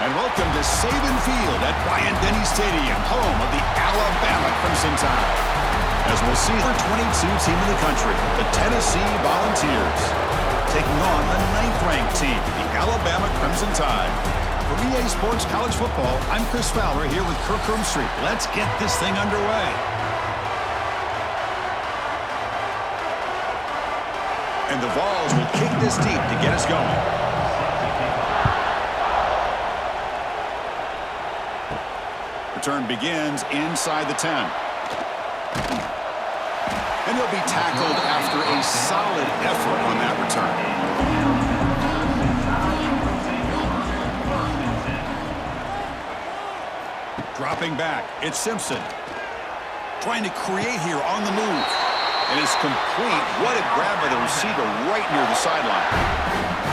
And welcome to Saban Field at Bryant-Denny Stadium, home of the Alabama Crimson Tide. As we'll see, the 22 team in the country, the Tennessee Volunteers, taking on the 9th-ranked team, the Alabama Crimson Tide. For EA Sports College Football, I'm Chris Fowler here with Kirk Street. Let's get this thing underway. And the Vols will kick this deep to get us going. Return begins inside the 10. And he'll be tackled after a solid effort on that return. Dropping back, it's Simpson. Trying to create here on the move. And it's complete. What a grab by the receiver right near the sideline.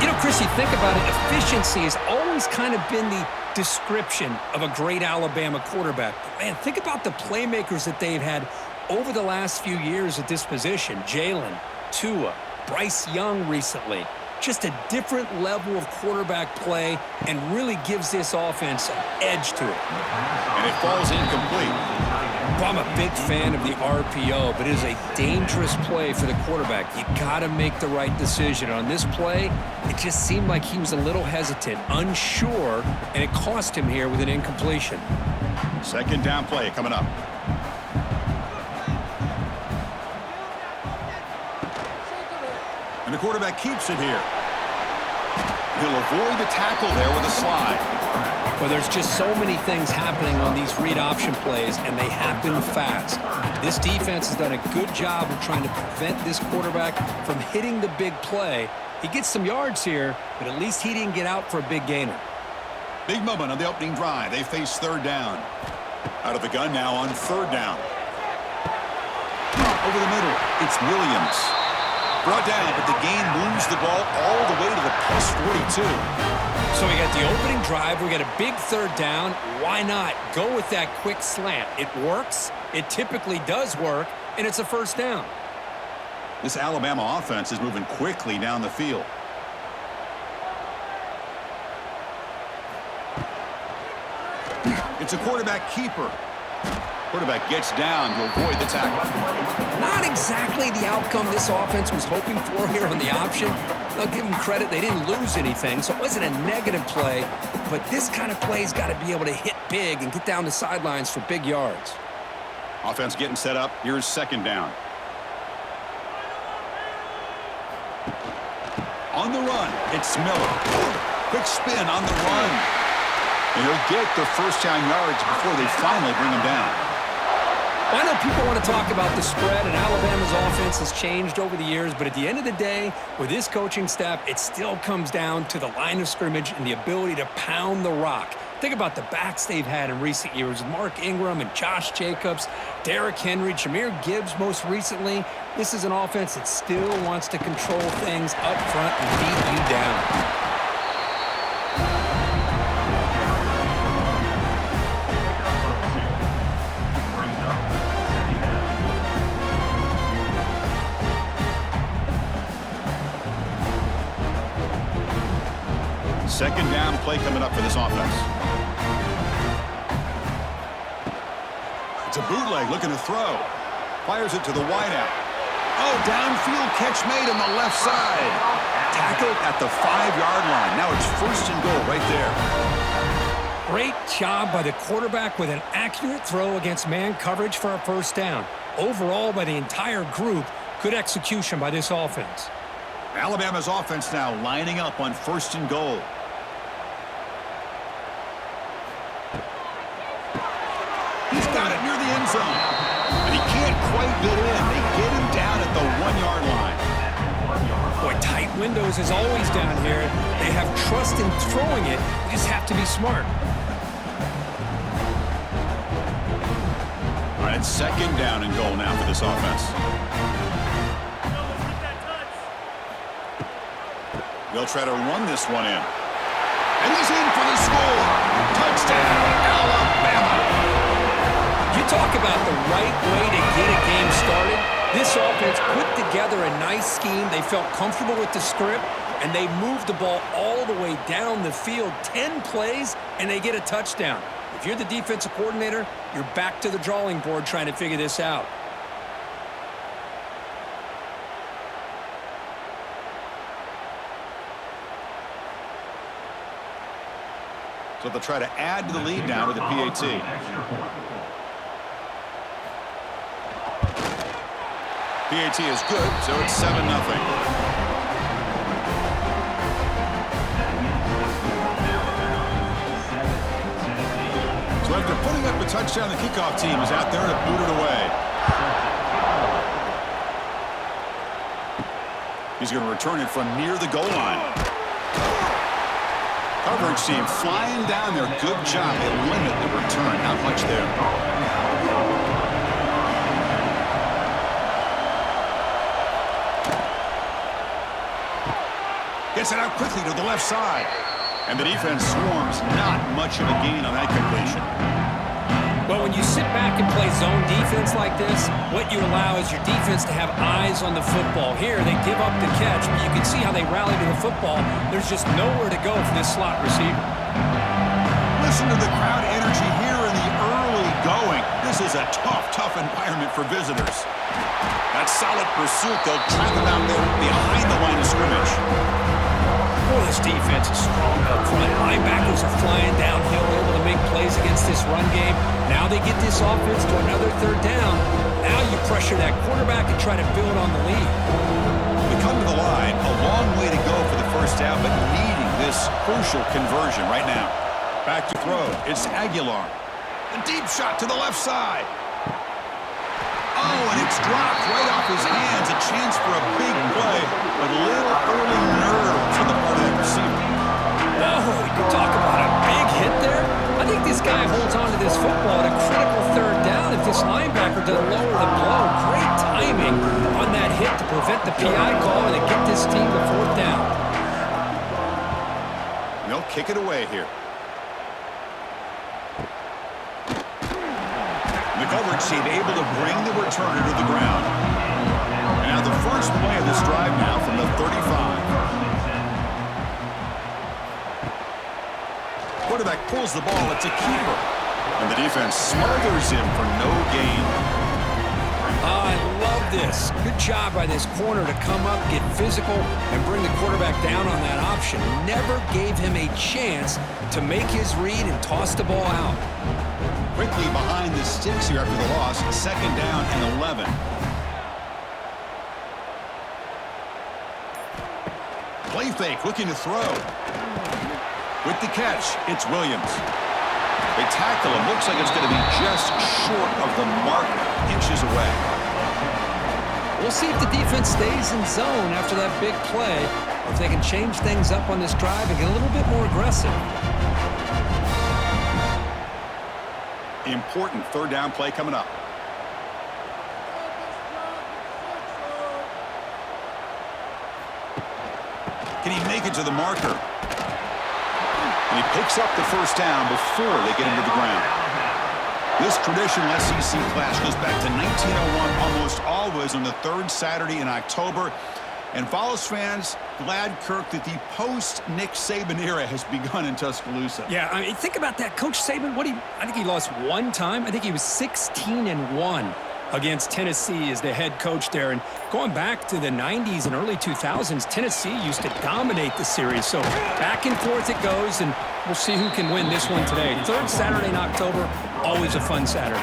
You know, Chris, you think about it, efficiency has always kind of been the description of a great Alabama quarterback. But, man, think about the playmakers that they've had over the last few years at this position. Jalen, Tua, Bryce Young recently. Just a different level of quarterback play and really gives this offense an edge to it. And it falls incomplete. Well, I'm a big fan of the RPO, but it is a dangerous play for the quarterback. You got to make the right decision. On this play, it just seemed like he was a little hesitant, unsure, and it cost him here with an incompletion. Second down play coming up. And the quarterback keeps it here. He'll avoid the tackle there with a slide. Well, there's just so many things happening on these read option plays, and they happen fast. This defense has done a good job of trying to prevent this quarterback from hitting the big play. He gets some yards here, but at least he didn't get out for a big gainer. Big moment on the opening drive. They face third down. Out of the gun now on third down. Over the middle, it's Williams. Brought down, but the gain moves the ball all the way to the plus 42. So we got the opening drive. We got a big third down. Why not go with that quick slant? It works. It typically does work, and it's a first down. This Alabama offense is moving quickly down the field. It's a quarterback keeper. Quarterback gets down to avoid the tackle. Not exactly the outcome this offense was hoping for here on the option. I'll give them credit. They didn't lose anything, so it wasn't a negative play. But this kind of play's got to be able to hit big and get down the sidelines for big yards. Offense getting set up. Here's second down. On the run, it's Miller. Quick spin on the run. And he'll get the first down yards before they finally bring him down. I know people want to talk about the spread, and Alabama's offense has changed over the years, but at the end of the day, with this coaching staff, it still comes down to the line of scrimmage and the ability to pound the rock. Think about the backs they've had in recent years, Mark Ingram and Josh Jacobs, Derrick Henry, Jahmyr Gibbs most recently. This is an offense that still wants to control things up front and beat you down. Second down play coming up for this offense. It's a bootleg looking to throw. Fires it to the wideout. Oh, downfield catch made on the left side. Tackled at the 5-yard line. Now it's first and goal right there. Great job by the quarterback with an accurate throw against man coverage for a first down. Overall, by the entire group, good execution by this offense. Alabama's offense now lining up on first and goal. He's got it near the end zone. And he can't quite get in. They get him down at the 1-yard line. Boy, tight windows is always down here. They have trust in throwing it. You just have to be smart. All right, it's second down and goal now for this offense. They'll try to run this one in. And he's in for the score. Touchdown, Alabama. You talk about the right way to get a game started. This offense put together a nice scheme. They felt comfortable with the script, and they move the ball all the way down the field, 10 plays, and they get a touchdown. If you're the defensive coordinator, you're back to the drawing board trying to figure this out. So they'll try to add to the lead now with the PAT. PAT is good, so it's 7-0. So after putting up a touchdown, the kickoff team is out there to boot it away. He's going to return it from near the goal line. Coverage team flying down there. Good job. They limit the return. Not much there. Gets it out quickly to the left side. And the defense swarms. Not much of a gain on that completion. Well, when you sit back and play zone defense like this, what you allow is your defense to have eyes on the football. Here, they give up the catch, but you can see how they rally to the football. There's just nowhere to go for this slot receiver. Listen to the crowd energy here in the early going. This is a tough environment for visitors. That solid pursuit. They'll trap him out there behind the line of scrimmage. Boy, this defense is strong up front. Linebackers are flying downhill, able to make plays against this run game. Now they get this offense to another third down. Now you pressure that quarterback and try to build on the lead. We come to the line, a long way to go for the first down, but needing this crucial conversion right now. Back to throw. It's Aguilar. A deep shot to the left side. Oh, and it's dropped right off his hands. A chance for a big play, but a little early nerves on the part of that receiver. Oh, you talk about a big hit there. I think this guy holds on to this football at a critical third down if this linebacker doesn't lower the blow. Great timing on that hit to prevent the PI call and to get this team to fourth down. They'll kick it away here. The coverage team able to bring the returner to the ground. And now the first play of this drive now from the 35. Quarterback pulls the ball. It's a keeper. And the defense smothers him for no gain. I love this. Good job by this corner to come up, get physical, and bring the quarterback down on that option. Never gave him a chance to make his read and toss the ball out. Quickly behind the sticks here after the loss. Second down and 11. Play fake, looking to throw. With the catch, it's Williams. They tackle him. Looks like it's going to be just short of the mark, inches away. We'll see if the defense stays in zone after that big play, or if they can change things up on this drive and get a little bit more aggressive. Important third down play coming up. Can he make it to the marker? And he picks up the first down before they get him to the ground. This traditional SEC clash goes back to 1901, almost always on the third Saturday in October. And Vols fans, glad, Kirk, that the post-Nick Saban era has begun in Tuscaloosa. Yeah, I mean, think about that. Coach Saban, I think he lost one time. I think he was 16-1 against Tennessee as the head coach there. And going back to the 90s and early 2000s, Tennessee used to dominate the series. So back and forth it goes, and we'll see who can win this one today. Third Saturday in October, always a fun Saturday.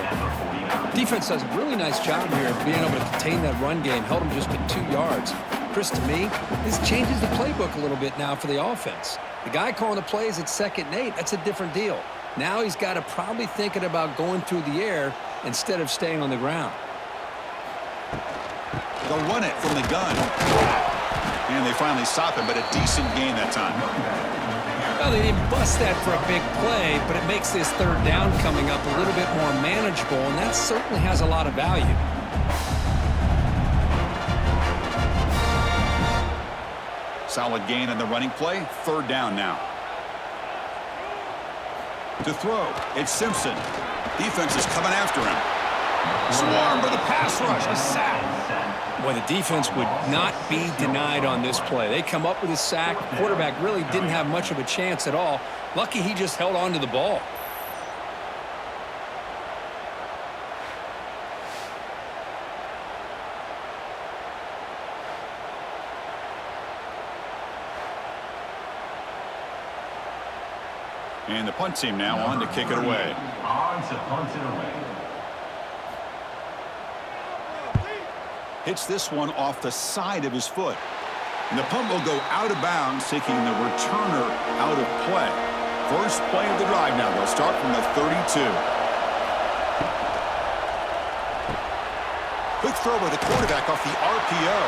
Defense does a really nice job here of being able to contain that run game. Held him just at 2 yards. Chris, to me, this changes the playbook a little bit now for the offense. The guy calling the plays at 2nd and 8, that's a different deal. Now he's got to probably thinking about going through the air instead of staying on the ground. They'll run it from the gun. And they finally stop him, but a decent gain that time. Well, they didn't bust that for a big play, but it makes this third down coming up a little bit more manageable, and that certainly has a lot of value. Solid gain on the running play. Third down now. To throw, it's Simpson. Defense is coming after him. Swarmed by the pass rush. A sack. Boy, the defense would not be denied on this play. They come up with a sack. Quarterback really didn't have much of a chance at all. Lucky he just held on to the ball. And the punt team now on to kick it away. On to punt it away. Hits this one off the side of his foot. And the punt will go out of bounds, taking the returner out of play. First play of the drive now. They'll start from the 32. Quick throw by the quarterback off the RPO.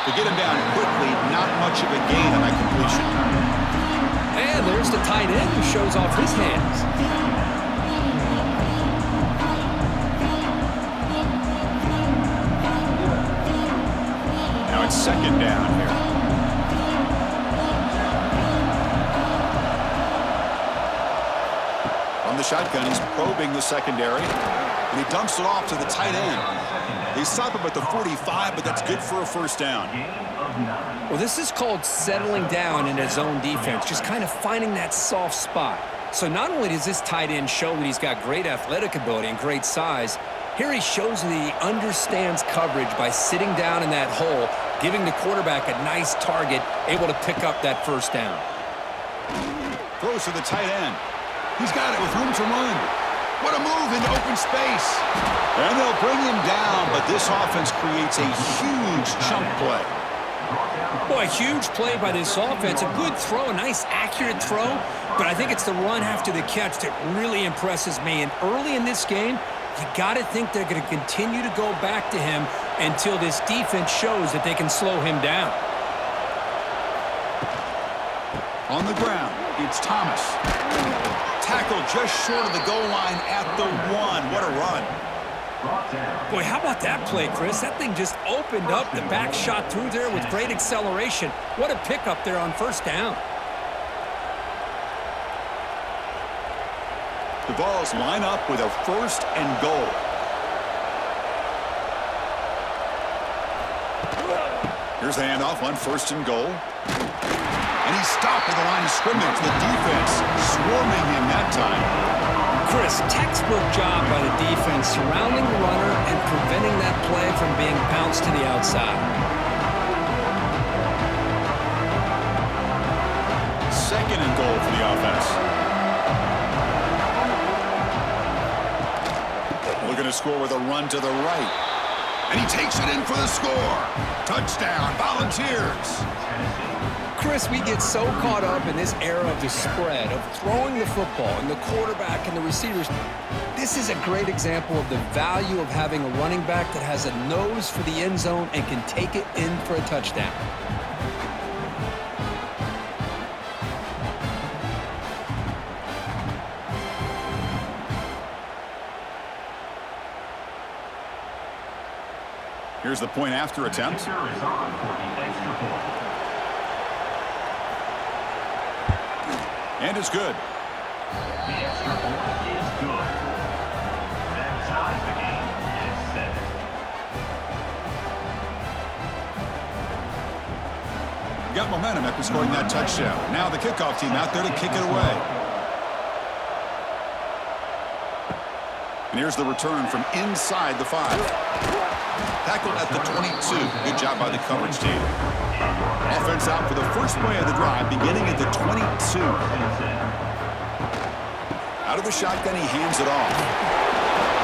To get him down quickly, not much of a gain on that completion. And there's the tight end who shows off his hands. Now it's second down here. From the shotgun, he's probing the secondary. And he dumps it off to the tight end. They stop him at the 45, but that's good for a first down. Well, this is called settling down in his zone defense, just kind of finding that soft spot. So not only does this tight end show that he's got great athletic ability and great size, here he shows that he understands coverage by sitting down in that hole, giving the quarterback a nice target, able to pick up that first down. Throws to the tight end. He's got it with room to run. What a move into open space. And they'll bring him down, but this offense creates a huge chunk play. Boy, huge play by this offense. A good throw, a nice accurate throw, but I think it's the run after the catch that really impresses me. And early in this game, you got to think they're going to continue to go back to him until this defense shows that they can slow him down. On the ground, it's Thomas. Tackle just short of the goal line at the 1. What a run. Boy, how about that play, Chris? That thing just opened up. The back shot through there with great acceleration. What a pickup there on first down. The Vols line up with a first and goal. Here's the handoff on first and goal. And he's stopped at the line of scrimmage. The defense swarming him that time. Chris, textbook job by the defense surrounding the runner and preventing that play from being bounced to the outside. Second and goal for the offense. Looking to score with a run to the right. And he takes it in for the score. Touchdown, Volunteers. Chris, we get so caught up in this era of the spread, of throwing the football and the quarterback and the receivers. This is a great example of the value of having a running back that has a nose for the end zone and can take it in for a touchdown. Here's the point after attempt. And it's good. The extra point is good. That ties the game at 7. Got momentum after scoring that touchdown. Now the kickoff team out there to kick it away. And here's the return from inside the 5. Tackled at the 22. Good job by the coverage team. Offense out for the first play of the drive, beginning at the 22. Out of the shotgun, he hands it off.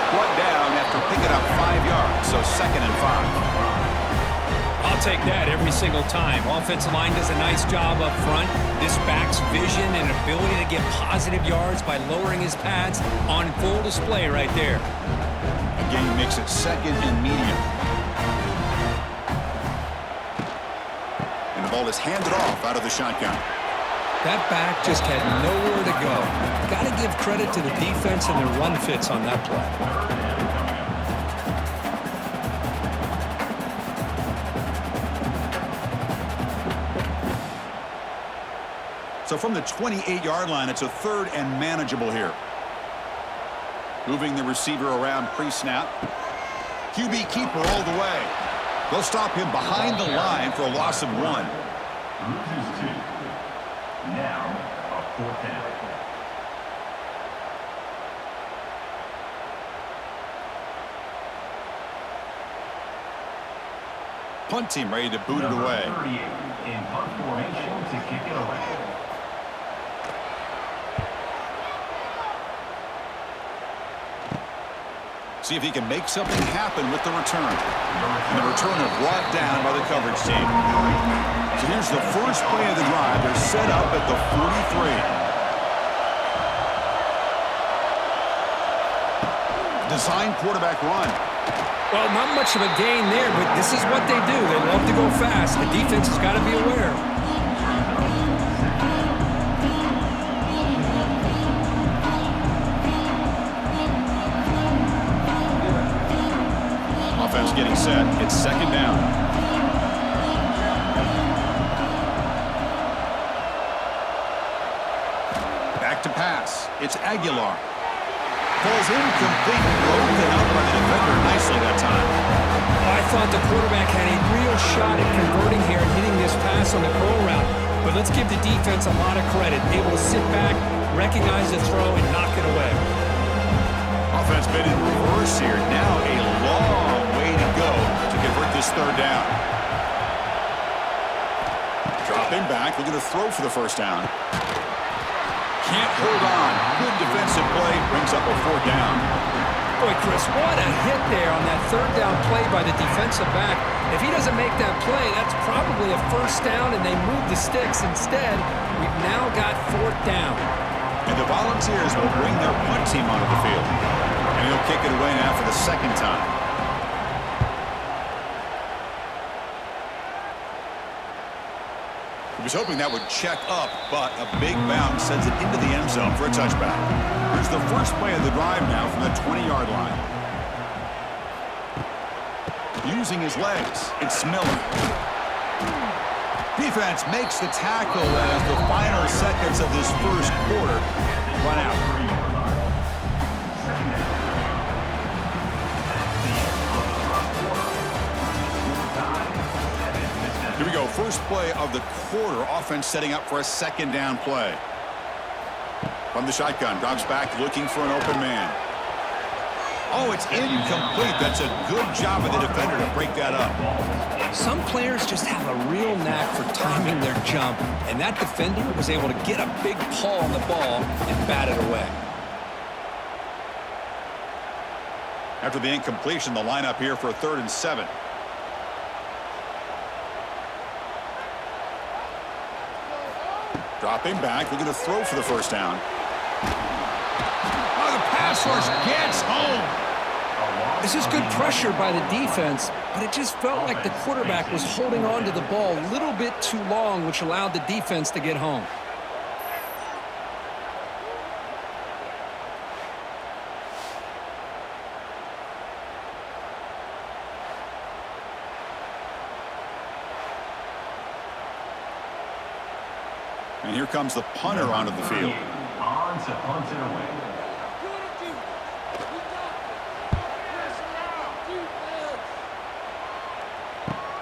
Brought down after picking up 5 yards, so second and 5. I'll take that every single time. Offensive line does a nice job up front. This back's vision and ability to get positive yards by lowering his pads on full display right there. Again, makes it second and medium. And the ball is handed off out of the shotgun. That back just had nowhere to go. Got to give credit to the defense and their run fits on that play. So from the 28-yard line, it's a third and manageable here. Moving the receiver around pre-snap. QB keeper all the way. They'll stop him behind the line for a loss of 1. Loses 2. Now, a 4th down. Punt team ready to boot it away. 38 in punt formation to kick it away. See if he can make something happen with the return. And the returner brought down by the coverage team. So here's the first play of the drive. They're set up at the 43. Design quarterback run. Well, not much of a gain there, but this is what they do. They love to go fast. The defense has got to be aware. Offense getting set. It's 2nd down. Back to pass. It's Aguilar. Ball's incomplete. Broken out by the defender nicely that time. I thought the quarterback had a real shot at converting here and hitting this pass on the curl route. But let's give the defense a lot of credit. Able to sit back, recognize the throw, and knock it away. Offense been in reverse here. Now a long way to go to convert this 3rd down. Dropping back, looking to throw for the 1st down. Can't hold on. Good defensive play, brings up a 4th down. Boy, Chris, what a hit there on that 3rd down play by the defensive back. If he doesn't make that play, that's probably a 1st down, and they move the sticks. Instead, we've now got 4th down. And the Volunteers will bring their punt team onto the field. And he'll kick it away now for the 2nd time. He was hoping that would check up, but a big bounce sends it into the end zone for a touchback. Here's the first play of the drive now from the 20-yard line. Using his legs, it's Miller. Defense makes the tackle as the final seconds of this first quarter run out. Here we go, first play of the quarter. Offense setting up for a 2nd down play. From the shotgun, drops back looking for an open man. Oh, it's incomplete. That's a good job of the defender to break that up. Some players just have a real knack for timing their jump, and that defender was able to get a big paw on the ball and bat it away. After the incompletion, the lineup here for a 3rd and 7. Dropping back, looking to throw for the 1st down. Oh, the pass rush gets home. This is good pressure by the defense, but it just felt like the quarterback was holding on to the ball a little bit too long, which allowed the defense to get home. And here comes the punter onto the field. On to punt it away.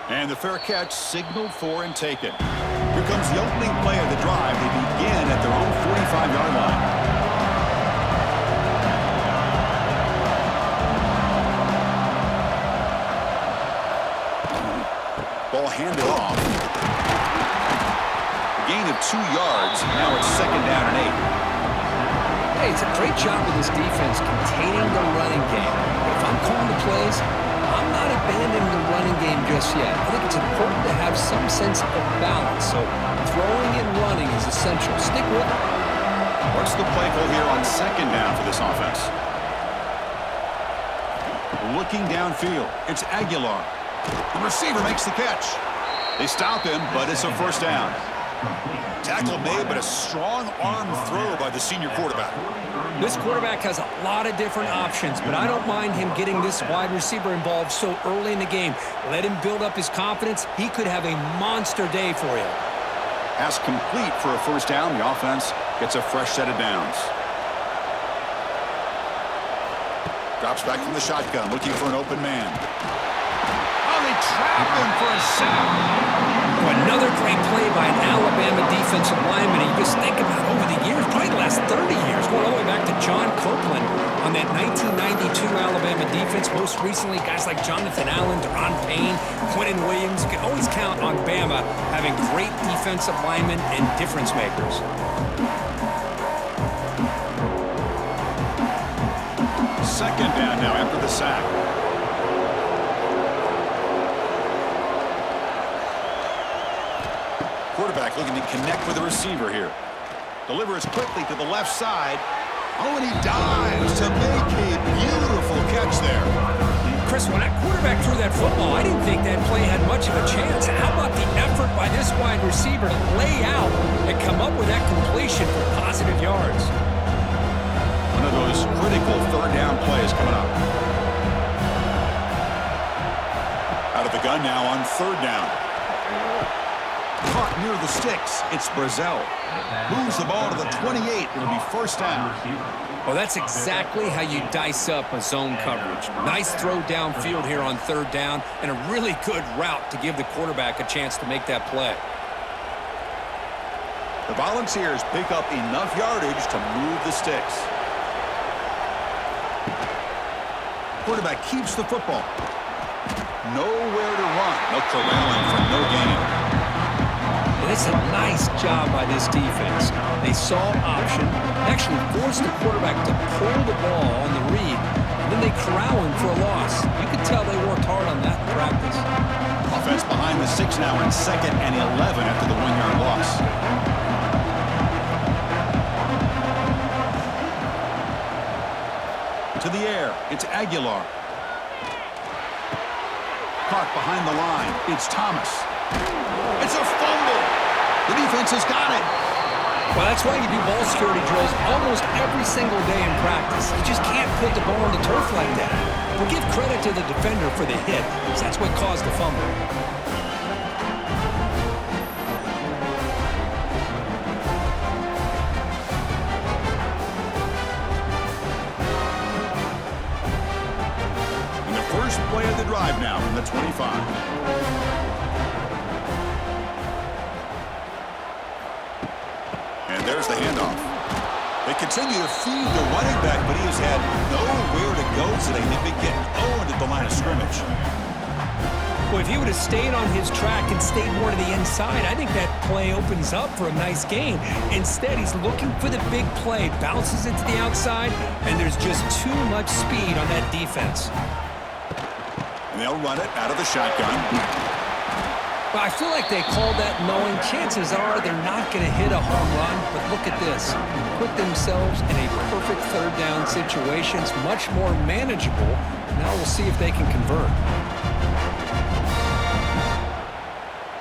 And the fair catch signaled for and taken. Here comes the opening play of the drive. They begin at their own 45-yard line. Ball handed off. Gain of 2 yards. Now it's 2nd down and 8. Hey, it's a great job of this defense containing the running game. But if I'm calling the plays, I'm not abandoning the running game just yet. I think it's important to have some sense of balance. So throwing and running is essential. Stick with it. What's the play call here on 2nd down for this offense? Looking downfield. It's Aguilar. The receiver makes the catch. They stop him, but it's a 1st down. Tackle made, but a strong arm throw by the senior quarterback. This quarterback has a lot of different options, but I don't mind him getting this wide receiver involved so early in the game. Let him build up his confidence. He could have a monster day for you. Pass complete for a 1st down. The offense gets a fresh set of downs. Drops back from the shotgun, looking for an open man. Oh, they trap him for a sack. Another great play by an Alabama defensive lineman. You just think about over the years, probably the last 30 years, going all the way back to John Copeland on that 1992 Alabama defense. Most recently, guys like Jonathan Allen, Deron Payne, Quentin Williams. You can always count on Bama having great defensive linemen and difference makers. Second down now after the sack. Quarterback looking to connect with the receiver here. Delivers quickly to the left side. Oh, and he dives to make a beautiful catch there. Chris, when that quarterback threw that football, I didn't think that play had much of a chance. How about the effort by this wide receiver to lay out and come up with that completion for positive yards? One of those critical third down plays coming up. Out of the gun now on third down. Caught near the sticks. It's Brazel. Moves the ball to the 28. It'll be first down. Well, that's exactly how you dice up a zone coverage. Nice throw downfield here on third down and a really good route to give the quarterback a chance to make that play. The Volunteers pick up enough yardage to move the sticks. Quarterback keeps the football. Nowhere to run. No corralling for no gain. It's a nice job by this defense. They saw option, actually forced the quarterback to pull the ball on the read, and then they corral him for a loss. You could tell they worked hard on that in practice. Offense behind the 6 now in 2nd and 11 after the 1-yard loss. To the air, it's Aguilar. Caught behind the line, it's Thomas. It's a fumble. The defense has got it. Well, that's why you do ball security drills almost every single day in practice. You just can't put the ball on the turf like that. But give credit to the defender for the hit, because that's what caused the fumble. And the first play of the drive now from the 25. There's the handoff. They continue to feed the running back, but he has had nowhere to go today. They've been getting owned at the line of scrimmage. Well, if he would have stayed on his track and stayed more to the inside, I think that play opens up for a nice gain. Instead, he's looking for the big play, bounces it to the outside, and there's just too much speed on that defense. And they'll run it out of the shotgun. Well, I feel like they called that knowing chances are they're not going to hit a home run, but look at this. Put themselves in a perfect third down situation. It's much more manageable. Now we'll see if they can convert.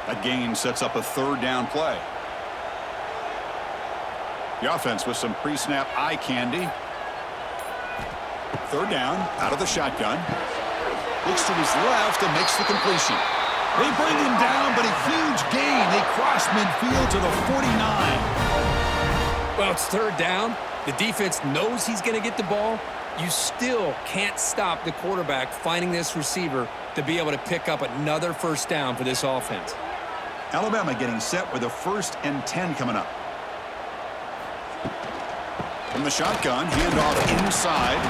That gain sets up a third down play. The offense with some pre-snap eye candy. Third down, out of the shotgun. Looks to his left and makes the completion. They bring him down, but a huge gain. They cross midfield to the 49. Well, it's third down. The defense knows he's going to get the ball. You still can't stop the quarterback finding this receiver to be able to pick up another first down for this offense. Alabama getting set with a 1st and 10 coming up. From the shotgun, handoff inside.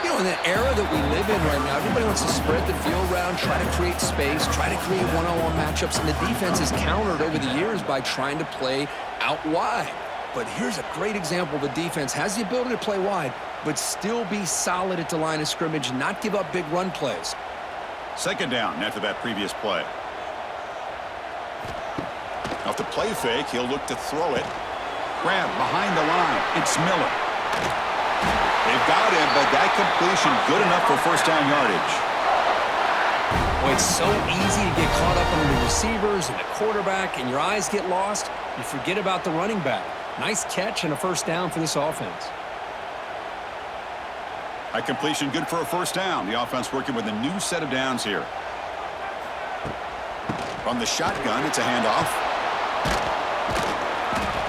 You know, in the era that we live in right now, everybody wants to spread the field around, try to create space, try to create one-on-one matchups, and the defense is countered over the years by trying to play out wide. But here's a great example. The defense has the ability to play wide, but still be solid at the line of scrimmage, not give up big run plays. Second down after that previous play. Off the play fake, he'll look to throw it. Grab behind the line. It's Miller. They've got him, but that completion good enough for first down yardage. Boy, it's so easy to get caught up under the receivers and the quarterback, and your eyes get lost. You forget about the running back. Nice catch and a first down for this offense. That completion good for a first down. The offense working with a new set of downs here. From the shotgun, it's a handoff.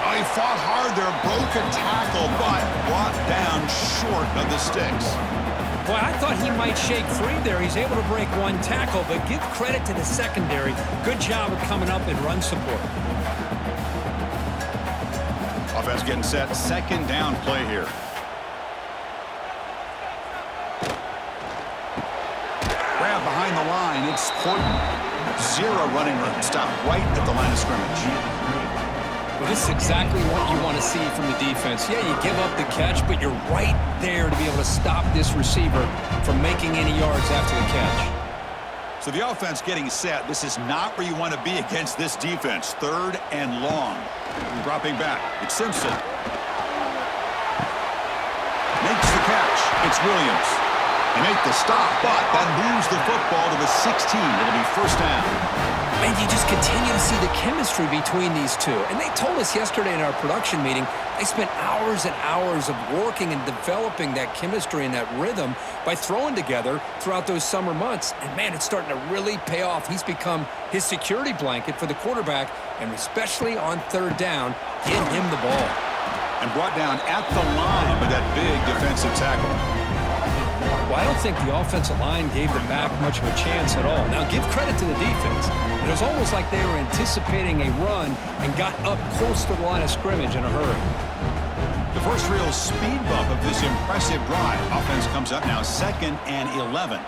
Oh, he fought hard there, broke a tackle, but brought down short of the sticks. Well, I thought he might shake free there. He's able to break one tackle, but give credit to the secondary. Good job of coming up and run support. Offense getting set. Second down play here. Grab behind the line. It's Horton. Zero running room. Stop right at the line of scrimmage. Well, this is exactly what you want to see from the defense. Yeah, you give up the catch, but you're right there to be able to stop this receiver from making any yards after the catch. So the offense getting set. This is not where you want to be against this defense. Third and long. Dropping back. It's Simpson. Makes the catch. It's Williams. They make the stop, but that moves the football to the 16. It'll be first down. And you just continue to see the chemistry between these two. And they told us yesterday in our production meeting, they spent hours and hours of working and developing that chemistry and that rhythm by throwing together throughout those summer months. And, man, it's starting to really pay off. He's become his security blanket for the quarterback, and especially on third down, getting him the ball. And brought down at the line with that big defensive tackle. Well, I don't think the offensive line gave the back much of a chance at all. Now, give credit to the defense. It was almost like they were anticipating a run and got up close to the line of scrimmage in a hurry. The first real speed bump of this impressive drive. Offense comes up now 2nd and 11.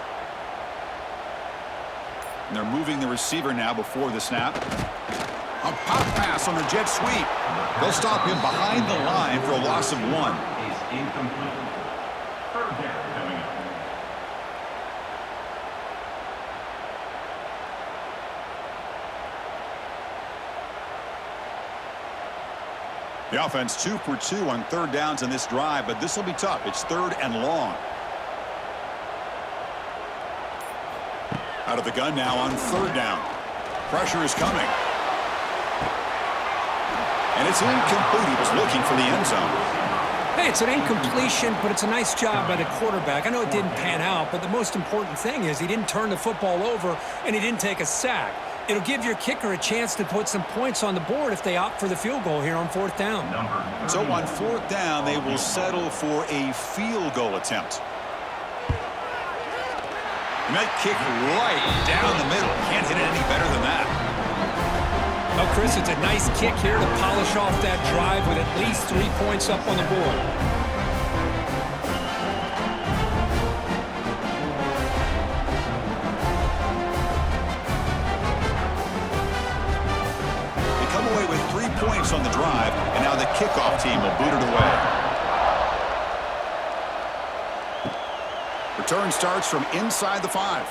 And they're moving the receiver now before the snap. A pop pass on the jet sweep. They'll stop him behind the line for a loss of 1. Is incomplete. Third down coming up. The offense 2 for 2 on third downs in this drive, but this will be tough. It's 3rd and long. Out of the gun now on 3rd down. Pressure is coming. And it's incomplete. He was looking for the end zone. Hey, it's an incompletion, but it's a nice job by the quarterback. I know it didn't pan out, but the most important thing is he didn't turn the football over and he didn't take a sack. It'll give your kicker a chance to put some points on the board if they opt for the field goal here on 4th down. So on 4th down, they will settle for a field goal attempt. And that kick right down the middle. Can't hit it any better than that. Well, Chris, it's a nice kick here to polish off that drive with at least 3 points up on the board. They come away with 3 points on the drive, and now the kickoff team will boot it away. Return starts from inside the 5.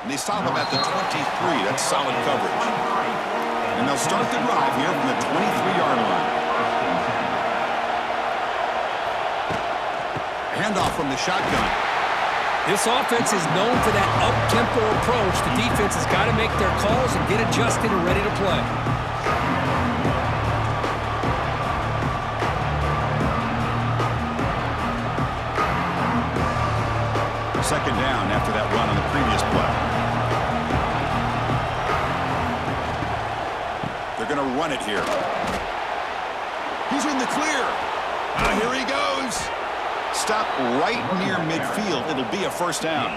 And they stop him at the 23. That's solid coverage. And they'll start the drive here from the 23-yard line. Handoff from the shotgun. This offense is known for that up-tempo approach. The defense has got to make their calls and get adjusted and ready to play. Second down after that run on the previous play. They're going to run it here. He's in the clear. Here he goes. Stop right near midfield. It'll be a first down.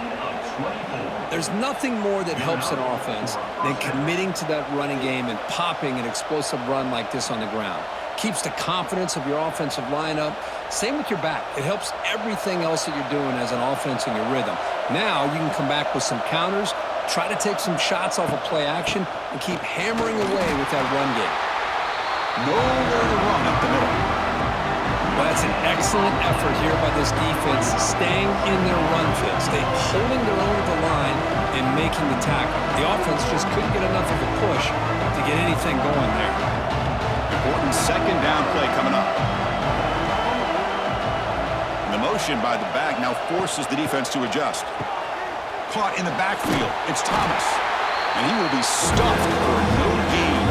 There's nothing more that helps an offense than committing to that running game and popping an explosive run like this on the ground. Keeps the confidence of your offensive lineup. Same with your back. It helps everything else that you're doing as an offense in your rhythm. Now you can come back with some counters, try to take some shots off of play action, and keep hammering away with that run game. Nowhere to run up the middle. Well, that's an excellent effort here by this defense, staying in their run fits. They holding their own at the line and making the tackle. The offense just couldn't get enough of a push to get anything going there. Important second down play coming up. And the motion by the back now forces the defense to adjust. Caught in the backfield. It's Thomas. And he will be stuffed for no gain.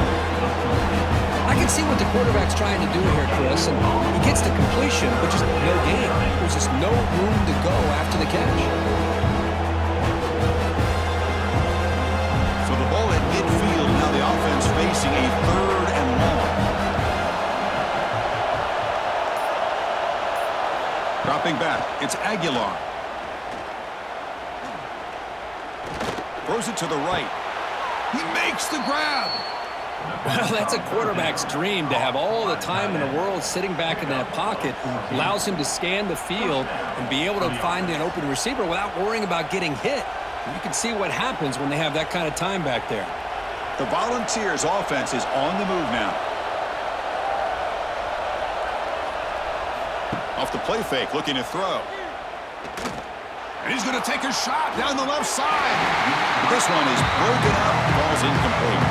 I can see what the quarterback's trying to do here, Chris, and he gets the completion, but just no gain. There's just no room to go after the catch. So the ball at midfield, now the offense facing a 3rd and long. Dropping back, it's Aguilar. Throws it to the right. He makes the grab. Well, that's a quarterback's dream to have all the time in the world sitting back in that pocket. Allows him to scan the field and be able to find an open receiver without worrying about getting hit. You can see what happens when they have that kind of time back there. The Volunteers offense is on the move now. Off the play fake, looking to throw. And he's going to take a shot down the left side. This one is broken up, falls incomplete.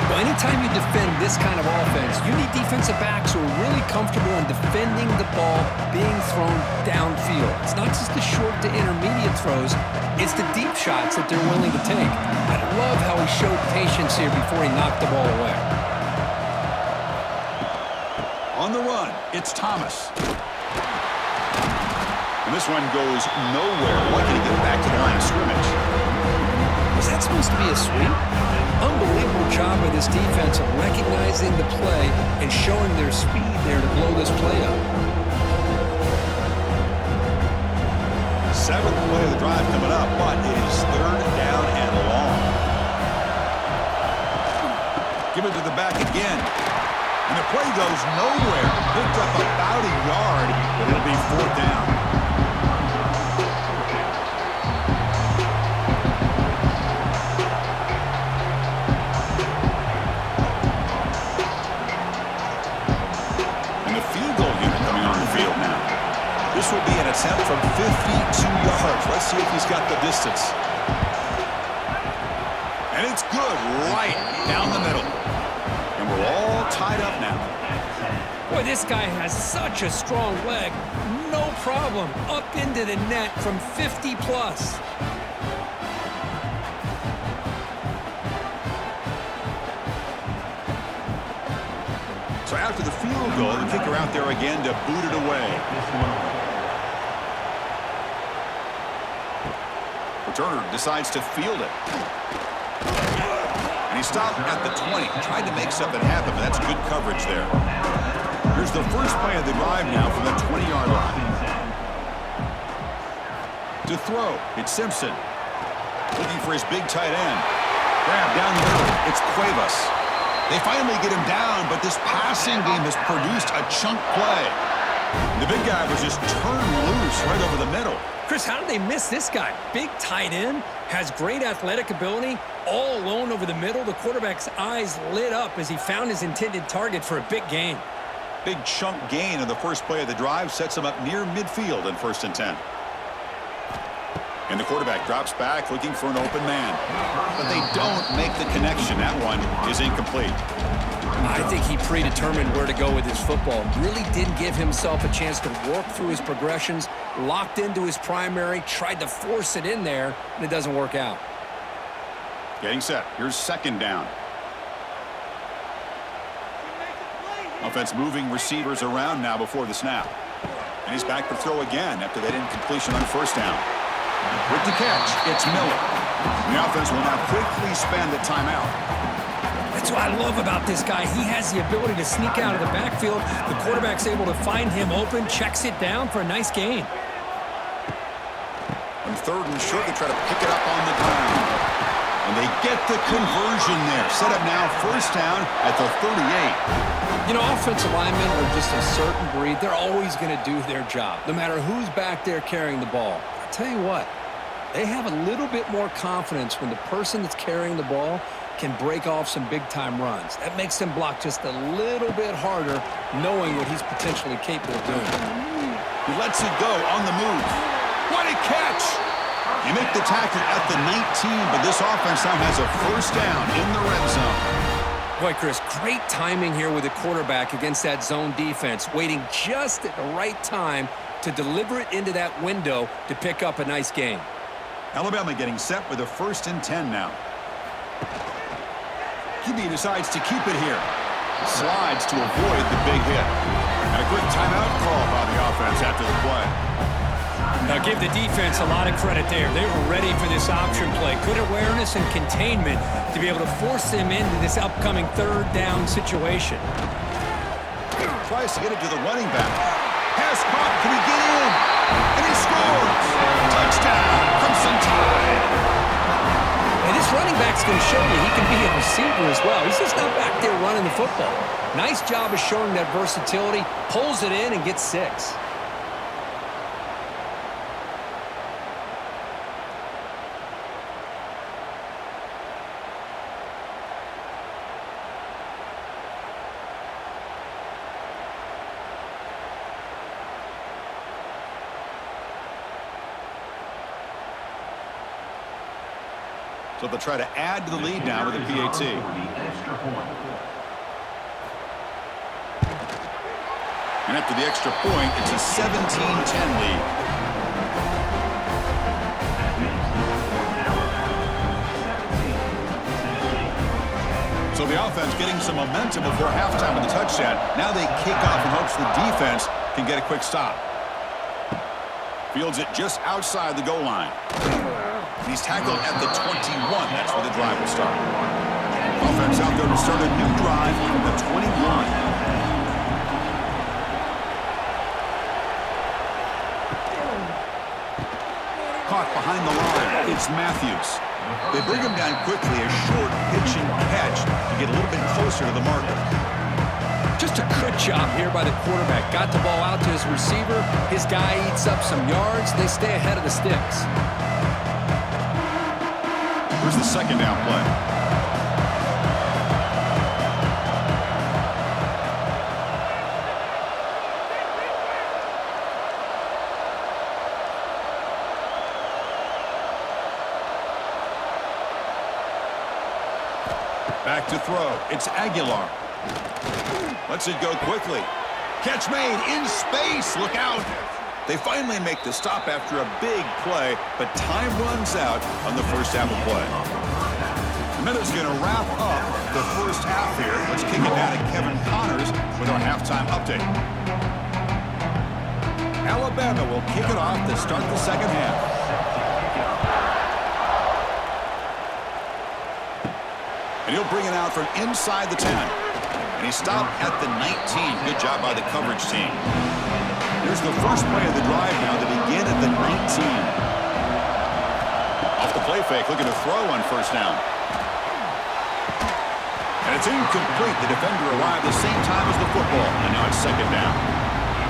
Well, anytime you defend this kind of offense, you need defensive backs who are really comfortable in defending the ball being thrown downfield. It's not just the short to intermediate throws, it's the deep shots that they're willing to take. I love how he showed patience here before he knocked the ball away. On the run, it's Thomas. And this one goes nowhere. Lucky to get back to the line of scrimmage. Was that supposed to be a sweep? Unbelievable job by this defense of recognizing the play and showing their speed there to blow this play up. Seventh play of the drive coming up, but it is third down and long. Give it to the back again. And the play goes nowhere. Picked up about a yard, but it'll be fourth down. This will be an attempt from 52 yards. Let's see if he's got the distance. And it's good right down the middle. And we're all tied up now. Boy, this guy has such a strong leg. No problem. Up into the net from 50 plus. So after the field goal, the kicker out there again to boot it away. Turner decides to field it. And he stopped at the 20. Tried to make something happen, but that's good coverage there. Here's the first play of the drive now from the 20-yard line. To throw, it's Simpson. Looking for his big tight end. Grab down the middle. It's Cuevas. They finally get him down, but this passing game has produced a chunk play. The big guy was just turned loose right over the middle. Chris, how did they miss this guy? Big tight end, has great athletic ability, all alone over the middle. The quarterback's eyes lit up as he found his intended target for a big gain. Big chunk gain in the first play of the drive sets him up near midfield in 1st and 10. And the quarterback drops back looking for an open man. But they don't make the connection. That one is incomplete. I think he predetermined where to go with his football. Really didn't give himself a chance to work through his progressions, locked into his primary, tried to force it in there, and it doesn't work out. Getting set. Here's 2nd down. Offense moving receivers around now before the snap. And he's back to throw again after that incompletion on 1st down. With the catch, it's Miller. And the offense will now quickly spend a timeout. That's what I love about this guy. He has the ability to sneak out of the backfield. The quarterback's able to find him open, checks it down for a nice gain. On 3rd and short, they try to pick it up on the ground. And they get the conversion there. Set up now 1st down at the 38. You know, offensive linemen are just a certain breed. They're always going to do their job, no matter who's back there carrying the ball. I'll tell you what, they have a little bit more confidence when the person that's carrying the ball can break off some big-time runs. That makes them block just a little bit harder, knowing what he's potentially capable of doing. He lets it go on the move. What a catch! You make the tackle at the 19, but this offense now has a 1st down in the red zone. Boy, Chris, great timing here with the quarterback against that zone defense, waiting just at the right time to deliver it into that window to pick up a nice gain. Alabama getting set with a 1st and 10 now. QB decides to keep it here. Slides to avoid the big hit. And a quick timeout call by the offense after the play. Now give the defense a lot of credit there. They were ready for this option play. Good awareness and containment to be able to force them into this upcoming 3rd down situation. Tries to get it to the running back. Pass caught. Can he get in? And he scores. Touchdown, Crimson Tide. It's going to show you he can be a receiver as well. He's just not back there running the football. Nice job of showing that versatility. Pulls it in and gets 6. So they'll try to add to the lead now with a PAT. And after the extra point, it's a 17-10 lead. So the offense getting some momentum before halftime with the touchdown. Now they kick off in hopes the defense can get a quick stop. Fields it just outside the goal line. He's tackled at the 21. That's where the drive will start. Offense out there to start a new drive from the 21. Caught behind the line. It's Matthews. They bring him down quickly. A short pitch and catch to get a little bit closer to the marker. Just a good job here by the quarterback. Got the ball out to his receiver. His guy eats up some yards. They stay ahead of the sticks. Here's the second down play. Back to throw. It's Aguilar. Lets it go quickly. Catch made in space. Look out. They finally make the stop after a big play, but time runs out on the first half of play. The Minutes going to wrap up the first half here. Let's kick it down to Kevin Connors with our halftime update. Alabama will kick it off to start the second half. And he'll bring it out from inside the 10. And he stopped at the 19. Good job by the coverage team. Here's the first play of the drive now to begin at the 19. Off the play fake, looking to throw on first down. And it's incomplete. The defender arrived the same time as the football. And now it's second down.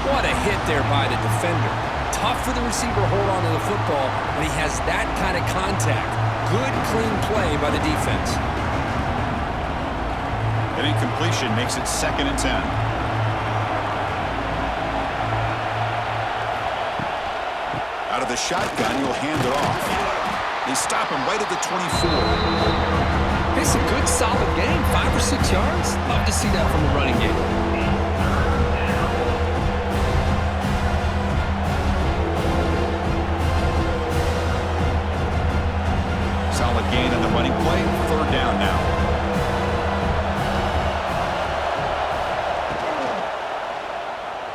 What a hit there by the defender. Tough for the receiver to hold on to the football when he has that kind of contact. Good, clean play by the defense. An incompletion makes it 2nd and 10. Out of the shotgun, he'll hand it off. They stop him right at the 24. It's a good, solid game. 5 or 6 yards. Love to see that from the running game. Solid gain on the running play. 3rd down now.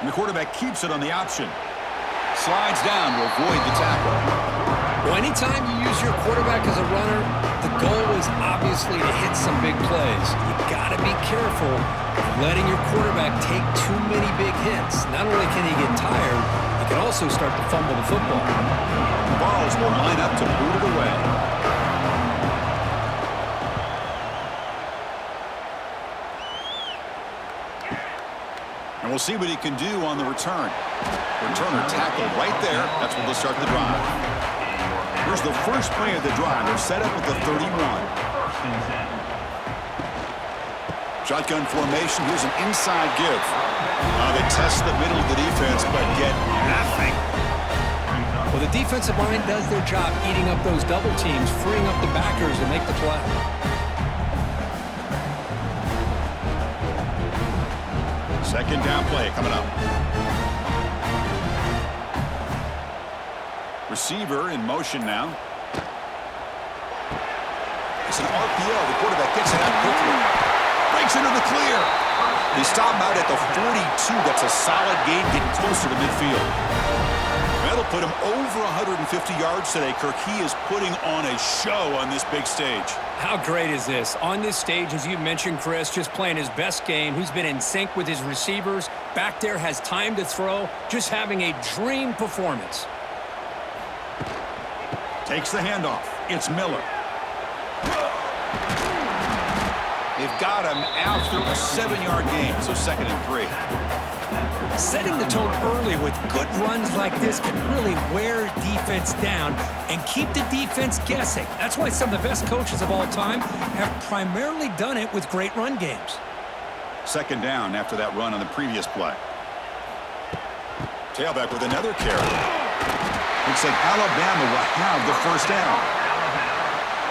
And the quarterback keeps it on the option. Slides down to avoid the tackle. Well, anytime you use your quarterback as a runner, the goal is obviously to hit some big plays. You got to be careful of letting your quarterback take too many big hits. Not only can he get tired, he can also start to fumble the football. Balls will line up to boot it away. And we'll see what he can do on the return. Returner tackled right there. That's where they'll start the drive. Here's the first play of the drive. They're set up with the 31. Shotgun formation. Here's an inside give. They test the middle of the defense, but get nothing. Well, the defensive line does their job eating up those double teams, freeing up the backers to make the play. Second down play coming up. Receiver in motion now. It's an RPO. The quarterback gets it out quickly. Breaks into the clear. They stop him out at the 42. That's a solid gain, getting closer to midfield. That'll put him over 150 yards today. Kirk, he is putting on a show on this big stage. How great is this? On this stage, as you mentioned, Chris, just playing his best game. He's been in sync with his receivers. Back there, has time to throw. Just having a dream performance. Takes the handoff. It's Miller. They've got him after a 7-yard gain, so 2nd and 3. Setting the tone early with good runs like this can really wear defense down and keep the defense guessing. That's why some of the best coaches of all time have primarily done it with great run games. 2nd down after that run on the previous play. Tailback with another carry. Looks like Alabama will have the first down.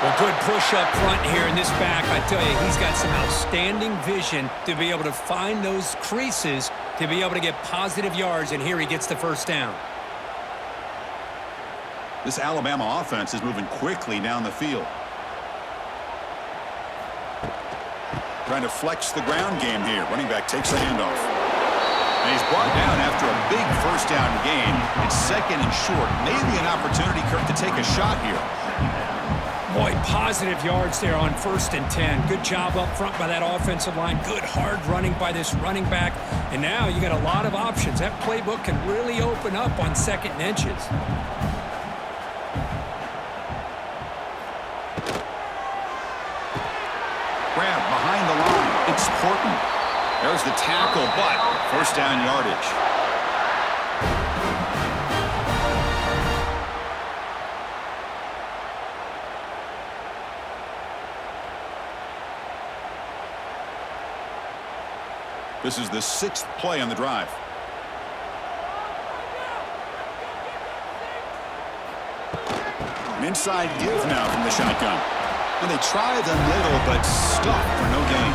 Well, good push up front here in this back. I tell you, he's got some outstanding vision to be able to find those creases to be able to get positive yards, and here he gets the first down. This Alabama offense is moving quickly down the field. Trying to flex the ground game here. Running back takes the handoff. And he's brought down after a big first down gain. It's 2nd and short. Maybe an opportunity, Kirk, to take a shot here. Boy, positive yards there on 1st and 10. Good job up front by that offensive line. Good hard running by this running back. And now you got a lot of options. That playbook can really open up on 2nd and inches. Grab behind the line. It's Horton. There's the tackle, but first down yardage. This is the 6th play on the drive. An inside give now from the shotgun. And they tried the middle, but stuck for no gain.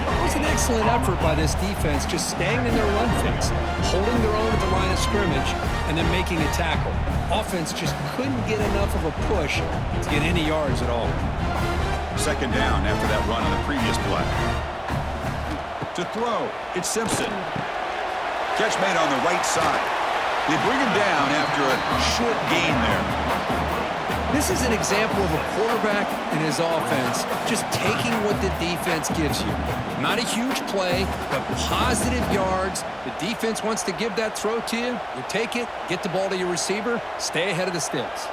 It was an excellent effort by this defense, just staying in their run fix, holding their own at the line of scrimmage, and then making a tackle. Offense just couldn't get enough of a push to get any yards at all. 2nd down after that run on the previous play. To throw, it's Simpson. Catch made on the right side. They bring him down after a short gain there. This is an example of a quarterback and his offense just taking what the defense gives you. Not a huge play, but positive yards. The defense wants to give that throw to you. You take it, get the ball to your receiver, stay ahead of the sticks.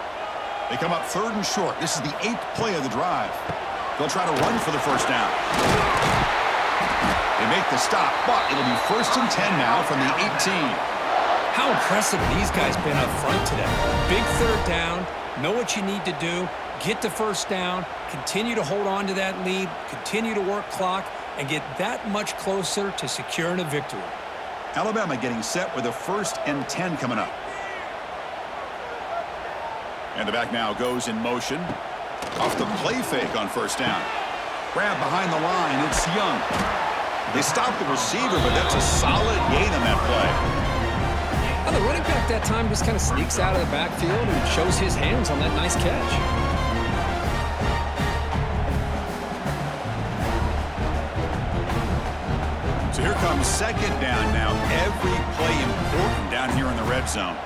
They come up 3rd and short. This is the 8th play of the drive. They'll try to run for the first down. They make the stop, but it'll be 1st and 10 now from the 18. How impressive these guys been up front today. Big 3rd down, know what you need to do, get the first down, continue to hold on to that lead, continue to work clock, and get that much closer to securing a victory. Alabama getting set with a 1st and 10 coming up. And the back now goes in motion. Off the play fake on 1st down. Grab behind the line, it's Young. They stop the receiver, but that's a solid gain on that play. Well, the running back that time just kind of sneaks out of the backfield and shows his hands on that nice catch. So here comes 2nd down now. Every play important down here in the red zone.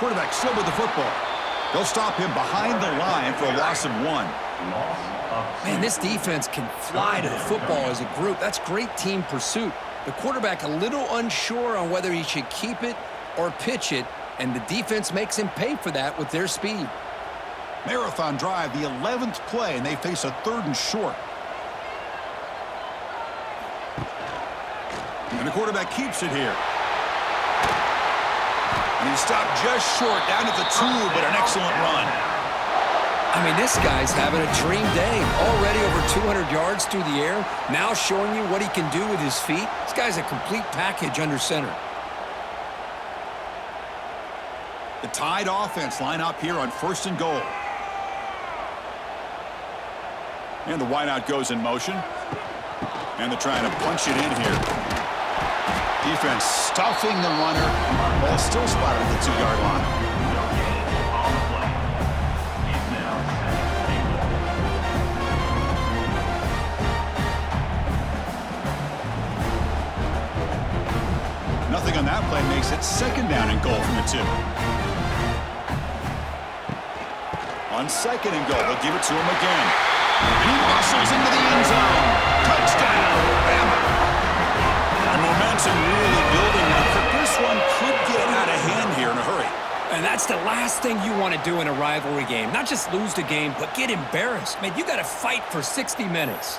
Quarterback still with the football. They'll stop him behind the line for a loss of 1. Man, this defense can fly to the football as a group. That's great team pursuit. The quarterback a little unsure on whether he should keep it or pitch it, and the defense makes him pay for that with their speed. Marathon drive, the 11th play, and they face a 3rd and short. And the quarterback keeps it here. And he stopped just short, down at the 2, but an excellent run. I mean, this guy's having a dream day. Already over 200 yards through the air, now showing you what he can do with his feet. This guy's a complete package under center. The Tide offense line up here on 1st and goal. And the wideout goes in motion. And they're trying to punch it in here. Defense stuffing the runner. Ball still spotted at the 2-yard line. Nothing on that play makes it 2nd down and goal from the 2. On 2nd and goal, they'll give it to him again. He muscles into the end zone. Touchdown, Alabama. The momentum really building now. This one could get out of hand here in a hurry. And that's the last thing you want to do in a rivalry game. Not just lose the game, but get embarrassed. Man, you got to fight for 60 minutes.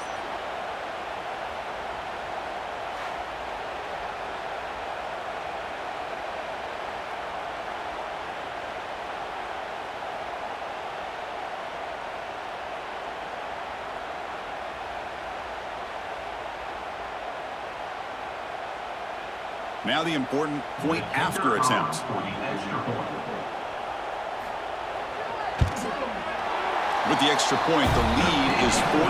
Now the important point after attempt. With the extra point, the lead is 14.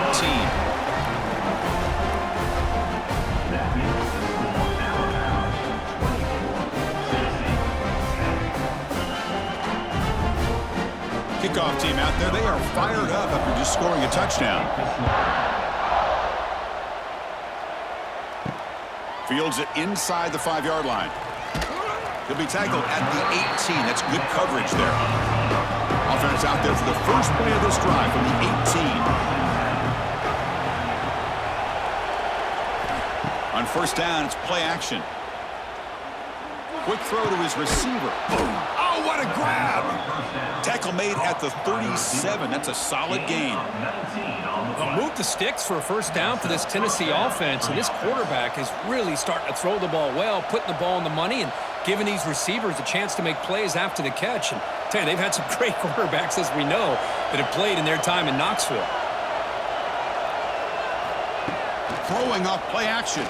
Kickoff team out there, they are fired up after just scoring a touchdown. Fields it inside the 5-yard line. He'll be tackled at the 18. That's good coverage there. Offense out there for the first play of this drive from the 18. On first down, it's play action. Quick throw to his receiver. Boom. Oh, what a grab! Tackle made at the 37. That's a solid gain. Well, move the sticks for a first down for this Tennessee offense, and this quarterback is really starting to throw the ball well, putting the ball on the money, and giving these receivers a chance to make plays after the catch. And tell you, they've had some great quarterbacks, as we know, that have played in their time in Knoxville. Throwing off play action.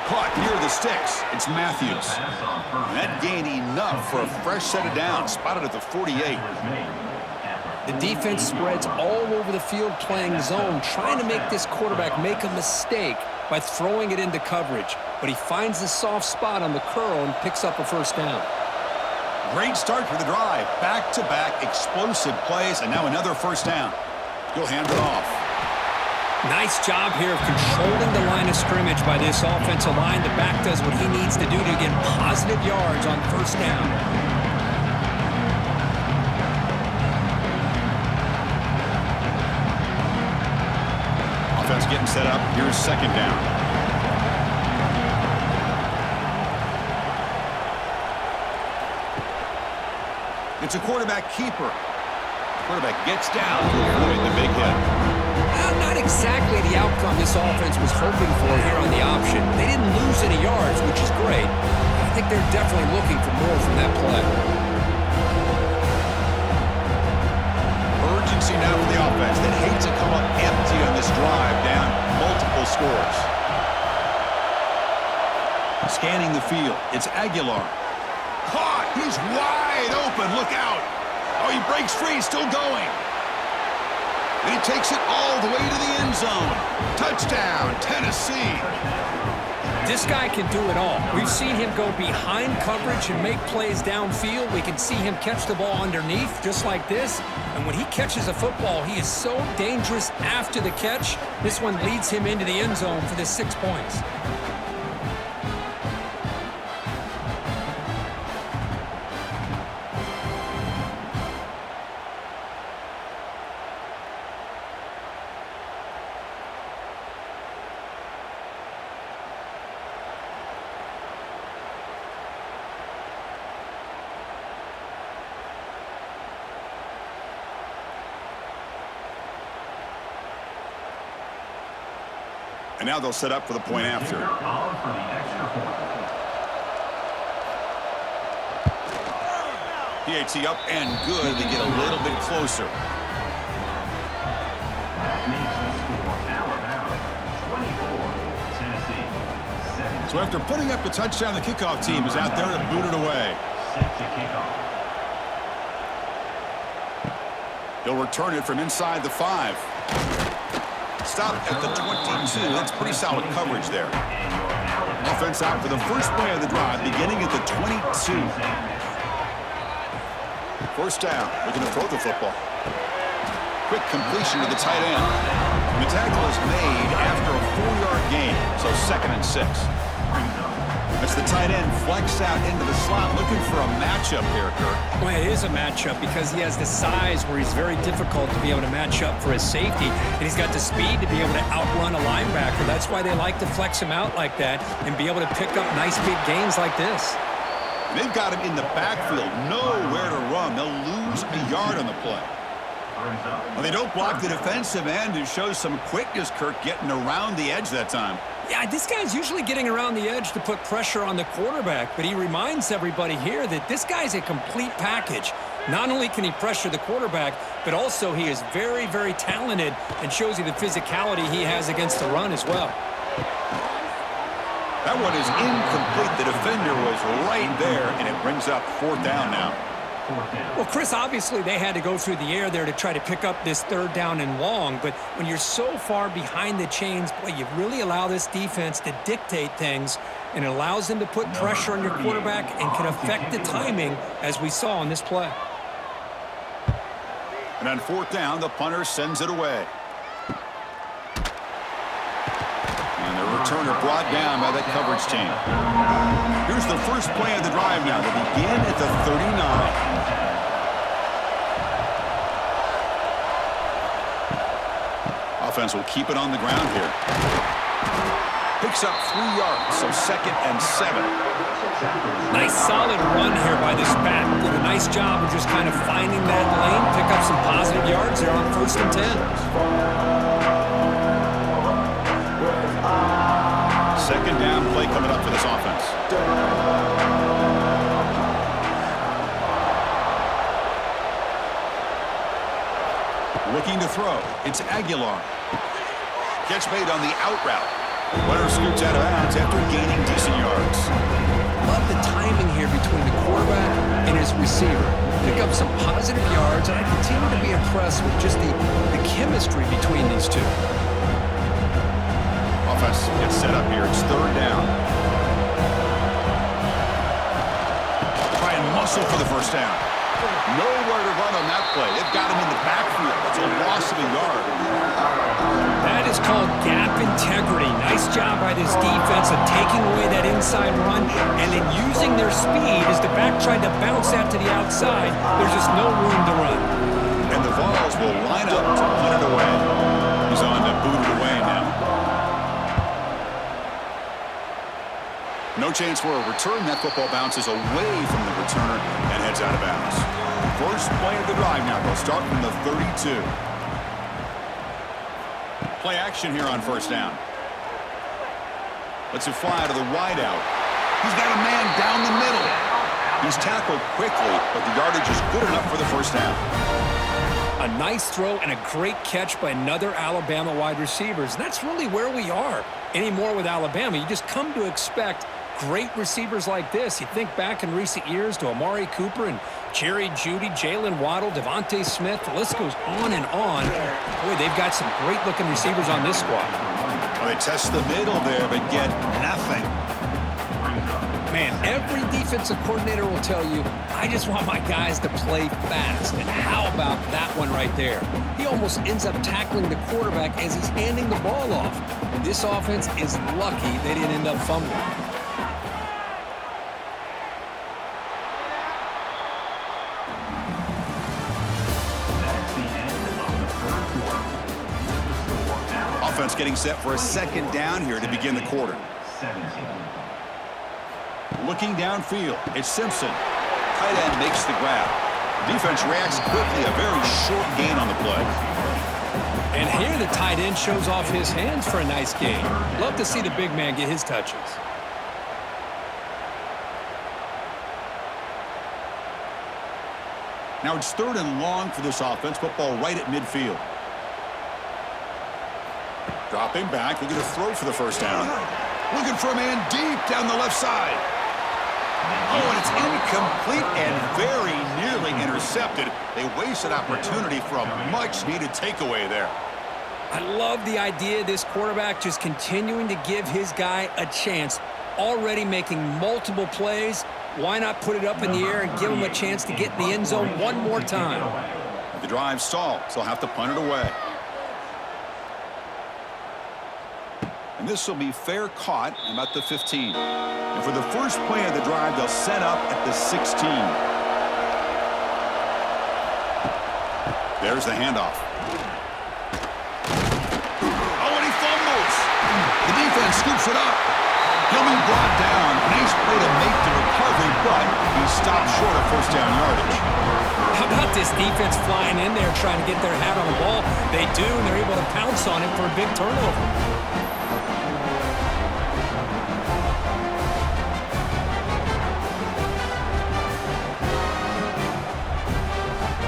Caught near the sticks. It's Matthews. And that gained enough for a fresh set of downs. Spotted at the 48. The defense spreads all over the field playing zone, trying to make this quarterback make a mistake by throwing it into coverage. But he finds the soft spot on the curl and picks up a first down. Great start for the drive. Back-to-back explosive plays, and now another first down. He'll hand it off. Nice job here of controlling the line of scrimmage by this offensive line. The back does what he needs to do to get positive yards on first down. Offense getting set up. Here's second down. It's a quarterback keeper. Quarterback gets down to avoid the big hit. Not exactly the outcome this offense was hoping for here on the option. They didn't lose any yards, which is great. I think they're definitely looking for more from that play. Urgency now for the offense that hates to come up empty on this drive, down multiple scores. Scanning the field, it's Aguilar. Caught! He's wide open, look out! Oh, he breaks free, still going. And he takes it all the way to the end zone. Touchdown, Tennessee. This guy can do it all. We've seen him go behind coverage and make plays downfield. We can see him catch the ball underneath just like this. And when he catches a football, he is so dangerous after the catch. This one leads him into the end zone for the 6 points. And now they'll set up for the point after. PAT up and good. They get a little bit closer. So after putting up the touchdown, the kickoff team is out there to boot it away. They'll return it from inside the 5. Stopped at the 22. That's pretty solid coverage there. Offense out for the first play of the drive, beginning at the 22. First down, looking to throw the football. Quick completion to the tight end. And the tackle is made after a 4-yard gain, so 2nd and 6. As the tight end flex out into the slot, looking for a matchup here, Kirk. Well, it is a matchup because he has the size where he's very difficult to be able to match up for his safety, and he's got the speed to be able to outrun a linebacker. That's why they like to flex him out like that and be able to pick up nice big gains like this. They've got him in the backfield, nowhere to run. They'll lose a yard on the play. Well, they don't block the defensive end, who shows some quickness, Kirk, getting around the edge that time. Yeah, this guy's usually getting around the edge to put pressure on the quarterback, but he reminds everybody here that this guy's a complete package. Not only can he pressure the quarterback, but also he is very, very talented and shows you the physicality he has against the run as well. That one is incomplete. The defender was right there, and it brings up 4th down now. Well, Chris, obviously they had to go through the air there to try to pick up this 3rd down and long, but when you're so far behind the chains, boy, you really allow this defense to dictate things, and it allows them to put pressure on your quarterback and can affect the timing, as we saw on this play. And on 4th down, the punter sends it away. And the returner brought down by that coverage team. Here's the first play of the drive now. They begin at the 39. Offense will keep it on the ground here. Picks up 3 yards, so 2nd and 7. Nice solid run here by this back. Did a nice job of just kind of finding that lane, pick up some positive yards there on 1st and 10. 2nd down play coming up for this offense. Looking to throw. It's Aguilar. Catch made on the out route. Runner scoots out of bounds after gaining decent yards. Love the timing here between the quarterback and his receiver. Pick up some positive yards, and I continue to be impressed with just the chemistry between these two. Offense gets set up here. It's 3rd down. Try and muscle for the 1st down. Nowhere to run on that play. They've got him in the backfield. It's a loss of a yard. That is called gap integrity. Nice job by this defense of taking away that inside run and then using their speed as the back tried to bounce that to the outside. There's just no room to run. And the Vols will line up to punt it away. He's on to boot it away now. No chance for a return. That football bounces away from the returner and heads out of bounds. First play of the drive now. They'll start from the 32. Play action here on 1st down. Lets it fly to the wide out. He's got a man down the middle. He's tackled quickly, but the yardage is good enough for the 1st down. A nice throw and a great catch by another Alabama wide receivers. And that's really where we are anymore with Alabama. You just come to expect great receivers like this. You think back in recent years to Amari Cooper and Jerry Jeudy, Jalen Waddle, Devontae Smith. The list goes on and on. Boy, they've got some great-looking receivers on this squad. Well, they test the middle there, but get nothing. Man, every defensive coordinator will tell you, I just want my guys to play fast. And how about that one right there? He almost ends up tackling the quarterback as he's handing the ball off. This offense is lucky they didn't end up fumbling. Offense getting set for a 2nd down here to begin the quarter. Looking downfield, it's Simpson. Tight end makes the grab. Defense reacts quickly, a very short gain on the play. And here the tight end shows off his hands for a nice gain. Love to see the big man get his touches. Now it's 3rd and long for this offense. Football right at midfield. Dropping back, looking to throw for the 1st down. Looking for a man deep down the left side. Oh, and it's incomplete and very nearly intercepted. They wasted opportunity for a much-needed takeaway there. I love the idea of this quarterback just continuing to give his guy a chance. Already making multiple plays. Why not put it up in the air and give him a chance to get in the end zone one more time? The drive stalls. They'll have to punt it away. And this will be fair caught about the 15. And for the first play of the drive, they'll set up at the 16. There's the handoff. Oh, and he fumbles. The defense scoops it up. He'll be brought down. Nice play to make the recovery, but he stopped short of first down yardage. How about this defense flying in there trying to get their hat on the ball? They do, and they're able to pounce on him for a big turnover.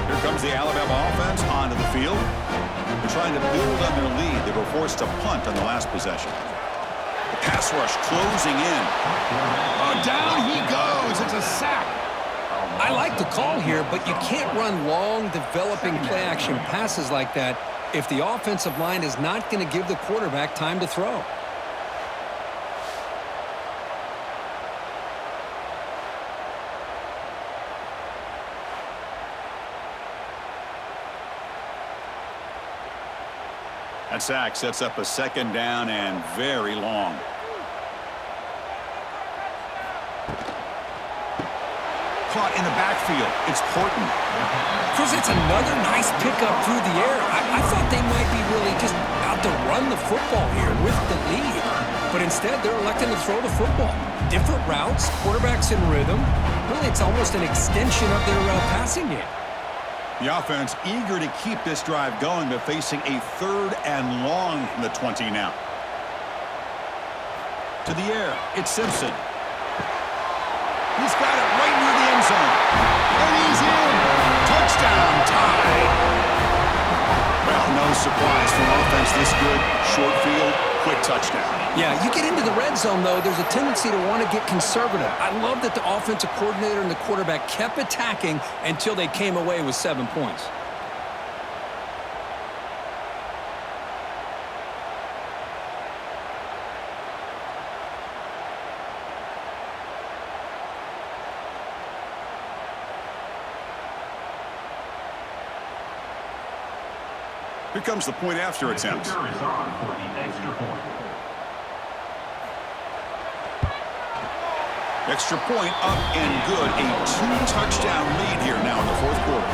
Here comes the Alabama offense onto the field. They're trying to build on their lead. They were forced to punt on the last possession. The pass rush closing in. Oh, down he goes. It's a sack. I like the call here, but you can't run long, developing play-action passes like that if the offensive line is not going to give the quarterback time to throw. That sack sets up a second down and very long. Caught in the backfield. It's Horton. Chris, it's another nice pickup through the air. I thought they might be really just out to run the football here with the lead. But instead, they're electing to throw the football. Different routes, quarterbacks in rhythm. Really, it's almost an extension of their passing game. The offense eager to keep this drive going, but facing a third and long from the 20 now. To the air, it's Simpson. He's got it right near the end zone. And he's in. Touchdown tie. Well, no surprise for an offense this good. Short field, quick touchdown. Yeah, you get into the red zone, though, there's a tendency to want to get conservative. I love that the offensive coordinator and the quarterback kept attacking until they came away with 7 points. Here comes the point after attempt. Kicker is on for the extra point. Extra point up and good. A 2-touchdown lead here now in the fourth quarter.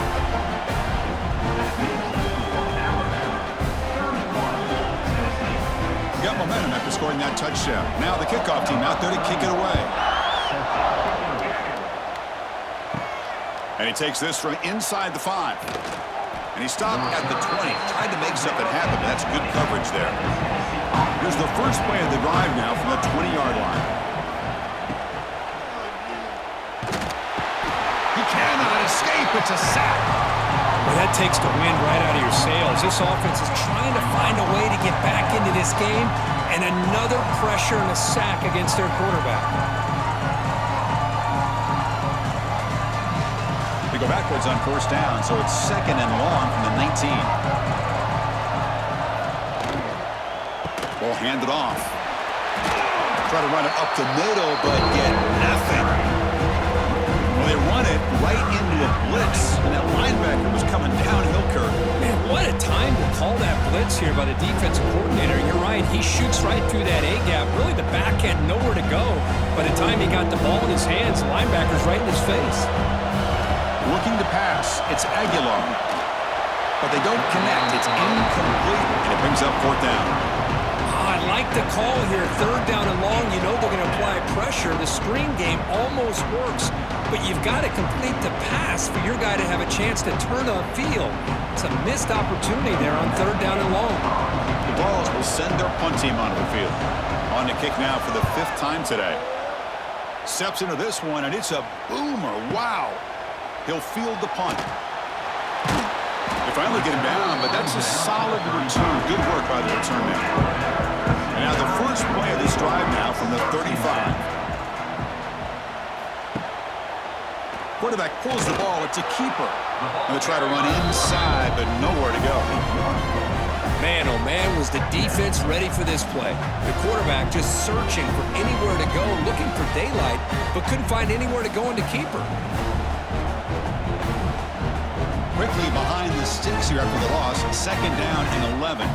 Got momentum after scoring that touchdown. Now the kickoff team out there to kick it away. And he takes this from inside the 5. And he stopped at the 20. Tried to make something happen, but that's good coverage there. Here's the first play of the drive now from the 20-yard line. He cannot escape. It's a sack. Well, that takes the wind right out of your sails. This offense is trying to find a way to get back into this game, and another pressure and a sack against their quarterback. They go backwards on first down, so it's second and long from the 19. Ball handed off. Try to run it up the middle, but get nothing. Well, they run it right into the blitz, and that linebacker was coming downhill, Kirk. Man, what a time to call that blitz here by the defensive coordinator. You're right, he shoots right through that A-gap. Really, the back had nowhere to go. By the time he got the ball in his hands, the linebacker's right in his face. Looking to pass, it's Aguilar. But they don't connect. It's incomplete, and it brings up fourth down. I like the call here. Third down and long, you know they're going to apply pressure. The screen game almost works, but you've got to complete the pass for your guy to have a chance to turn upfield. It's a missed opportunity there on third down and long. The Balls will send their punt team onto the field. On to kick now for the 5th time today. Steps into this one, and it's a boomer. Wow. He'll field the punt. They finally get him down, but that's a solid return. Good work by the return man. And now the first play of this drive now from the 35. Quarterback pulls the ball. It's a keeper. And they try to run inside, but nowhere to go. Man, oh man, was the defense ready for this play. The quarterback just searching for anywhere to go, looking for daylight, but couldn't find anywhere to go into keeper. Quickly behind the sticks here after the loss. Second down and 11.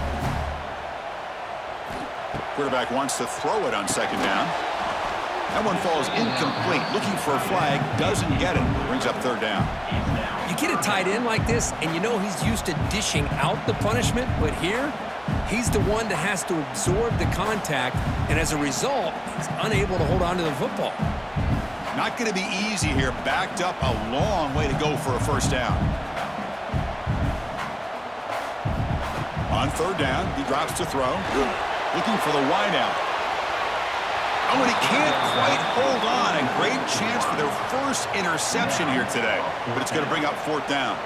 Quarterback wants to throw it on second down. That one falls incomplete. Looking for a flag. Doesn't get it. Brings up third down. You get a tight end like this, and you know he's used to dishing out the punishment, but here, He's the one that has to absorb the contact, and as a result, he's unable to hold on to the football. Not going to be easy here. Backed up a long way to go for a first down. On third down, he drops to throw. Looking for the wideout. Oh, and he can't quite hold on. A great chance for their first interception here today. But it's going to bring up fourth down.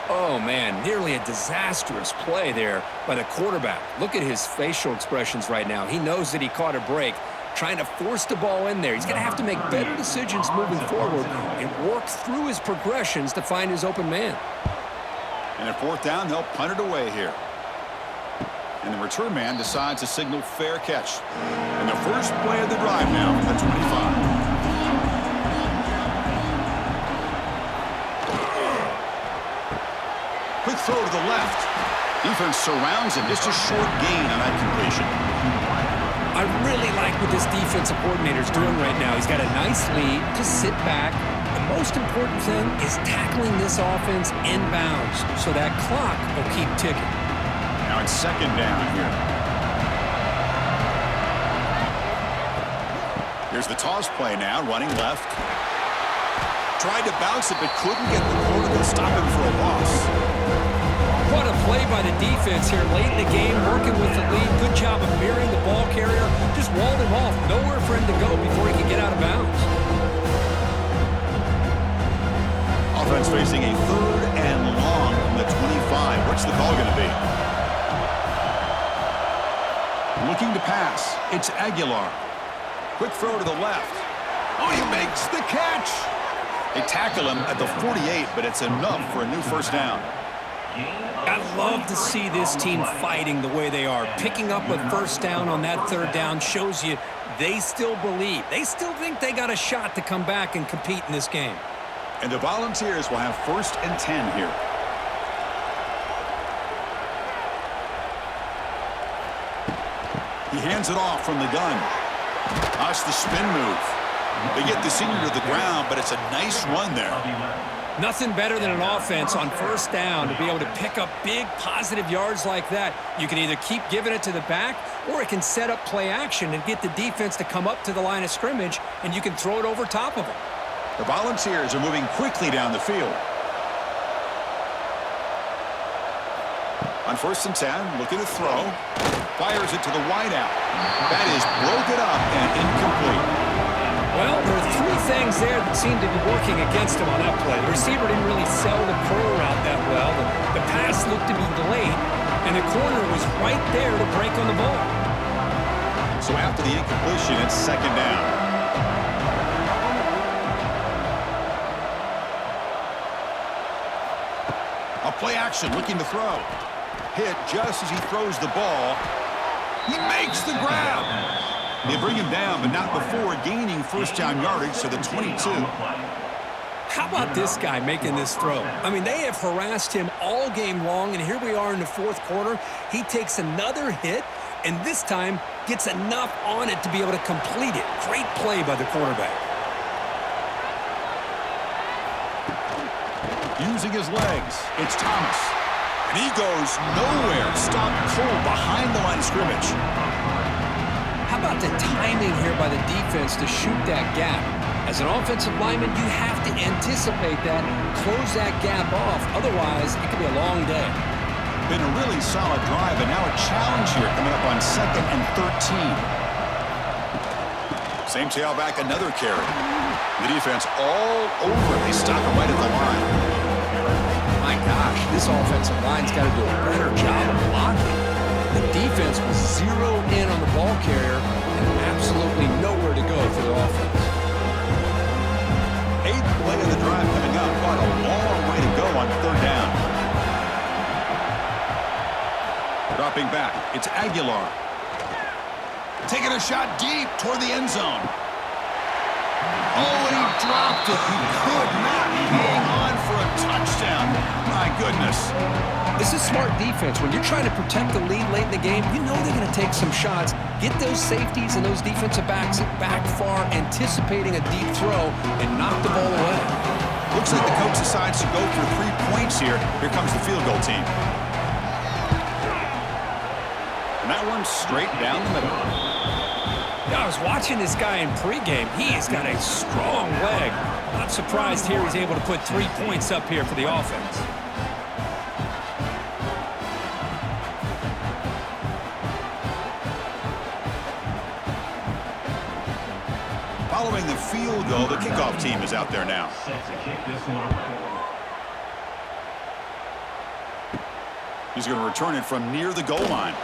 Oh, man, nearly a disastrous play there by the quarterback. Look at his facial expressions right now. He knows that he caught a break, trying to force the ball in there. He's going to have to make better decisions moving forward and work through his progressions to find his open man. And at fourth down, they'll punt it away here. And the return man decides to signal fair catch. And the first play of the drive now from the 25. Quick throw to the left. Defense surrounds him. Just a short gain on that completion. I really like what this defensive coordinator is doing right now. He's got a nice lead. Just sit back. The most important thing is tackling this offense inbounds so that clock will keep ticking. Now it's second down here. Here's the toss play now, running left. Tried to bounce it, but couldn't get the corner to stop him for a loss. What a play by the defense here late in the game, working with the lead. Good job of mirroring the ball carrier. Just walled him off. Nowhere for him to go before he could get out of bounds. Offense facing a third and long from the 25. What's the call going to be? Looking to pass. It's Aguilar. Quick throw to the left. Oh, he makes the catch. They tackle him at the 48, but it's enough for a new first down. I love to see this team fighting the way they are. Picking up a first down on that third down shows you they still believe. They still think they got a shot to come back and compete in this game. And the Volunteers will have first and 10 here. He hands it off from the gun. That's the spin move. They get the senior to the ground, but it's a nice run there. Nothing better than an offense on first down to be able to pick up big positive yards like that. You can either keep giving it to the back, or it can set up play action and get the defense to come up to the line of scrimmage, and you can throw it over top of them. The Volunteers are moving quickly down the field. On first and 10, looking to throw. Fires it to the wideout. That is broken up and incomplete. Well, there are three things there that seem to be working against him on that play. The receiver didn't really sell the curl route that well. The pass looked to be delayed, and the corner was right there to break on the ball. So after the incompletion, it's second down. A play action, looking to throw. Hit just as he throws the ball. He makes the grab. They bring him down, but not before gaining first down yardage to the 22. How about this guy making this throw? I mean, they have harassed him all game long, and here we are in the fourth quarter. He takes another hit, and this time gets enough on it to be able to complete it. Great play by the quarterback. Using his legs, it's Thomas. And he goes nowhere. Stopped cold behind the line of scrimmage. How about the timing here by the defense to shoot that gap? As an offensive lineman, you have to anticipate that, close that gap off. Otherwise, it could be a long day. Been a really solid drive, and now a challenge here coming up on 2nd and 13. Same tailback, another carry. The defense all over. They stop him right at the line. My gosh, this offensive line's got to do a better job of blocking. The defense was zeroed in on the ball carrier and absolutely nowhere to go for their offense. 8th play of the drive coming up. What a long way to go on third down. Dropping back, it's Aguilar. Taking a shot deep toward the end zone. Oh, and he dropped it. He could not hang on for a touchdown. My goodness. This is smart defense. When you're trying to protect the lead late in the game, you know they're going to take some shots. Get those safeties and those defensive backs back far, anticipating a deep throw, and knock the ball away. Looks like the coach decides to go for 3 points here. Here comes the field goal team. And that one's straight down the middle. Yeah, I was watching this guy in pregame. He has got a strong leg. Not surprised here he's able to put 3 points up here for the offense. Following the field goal, the kickoff team is out there now. Set to kick this one. He's going to return it from near the goal line.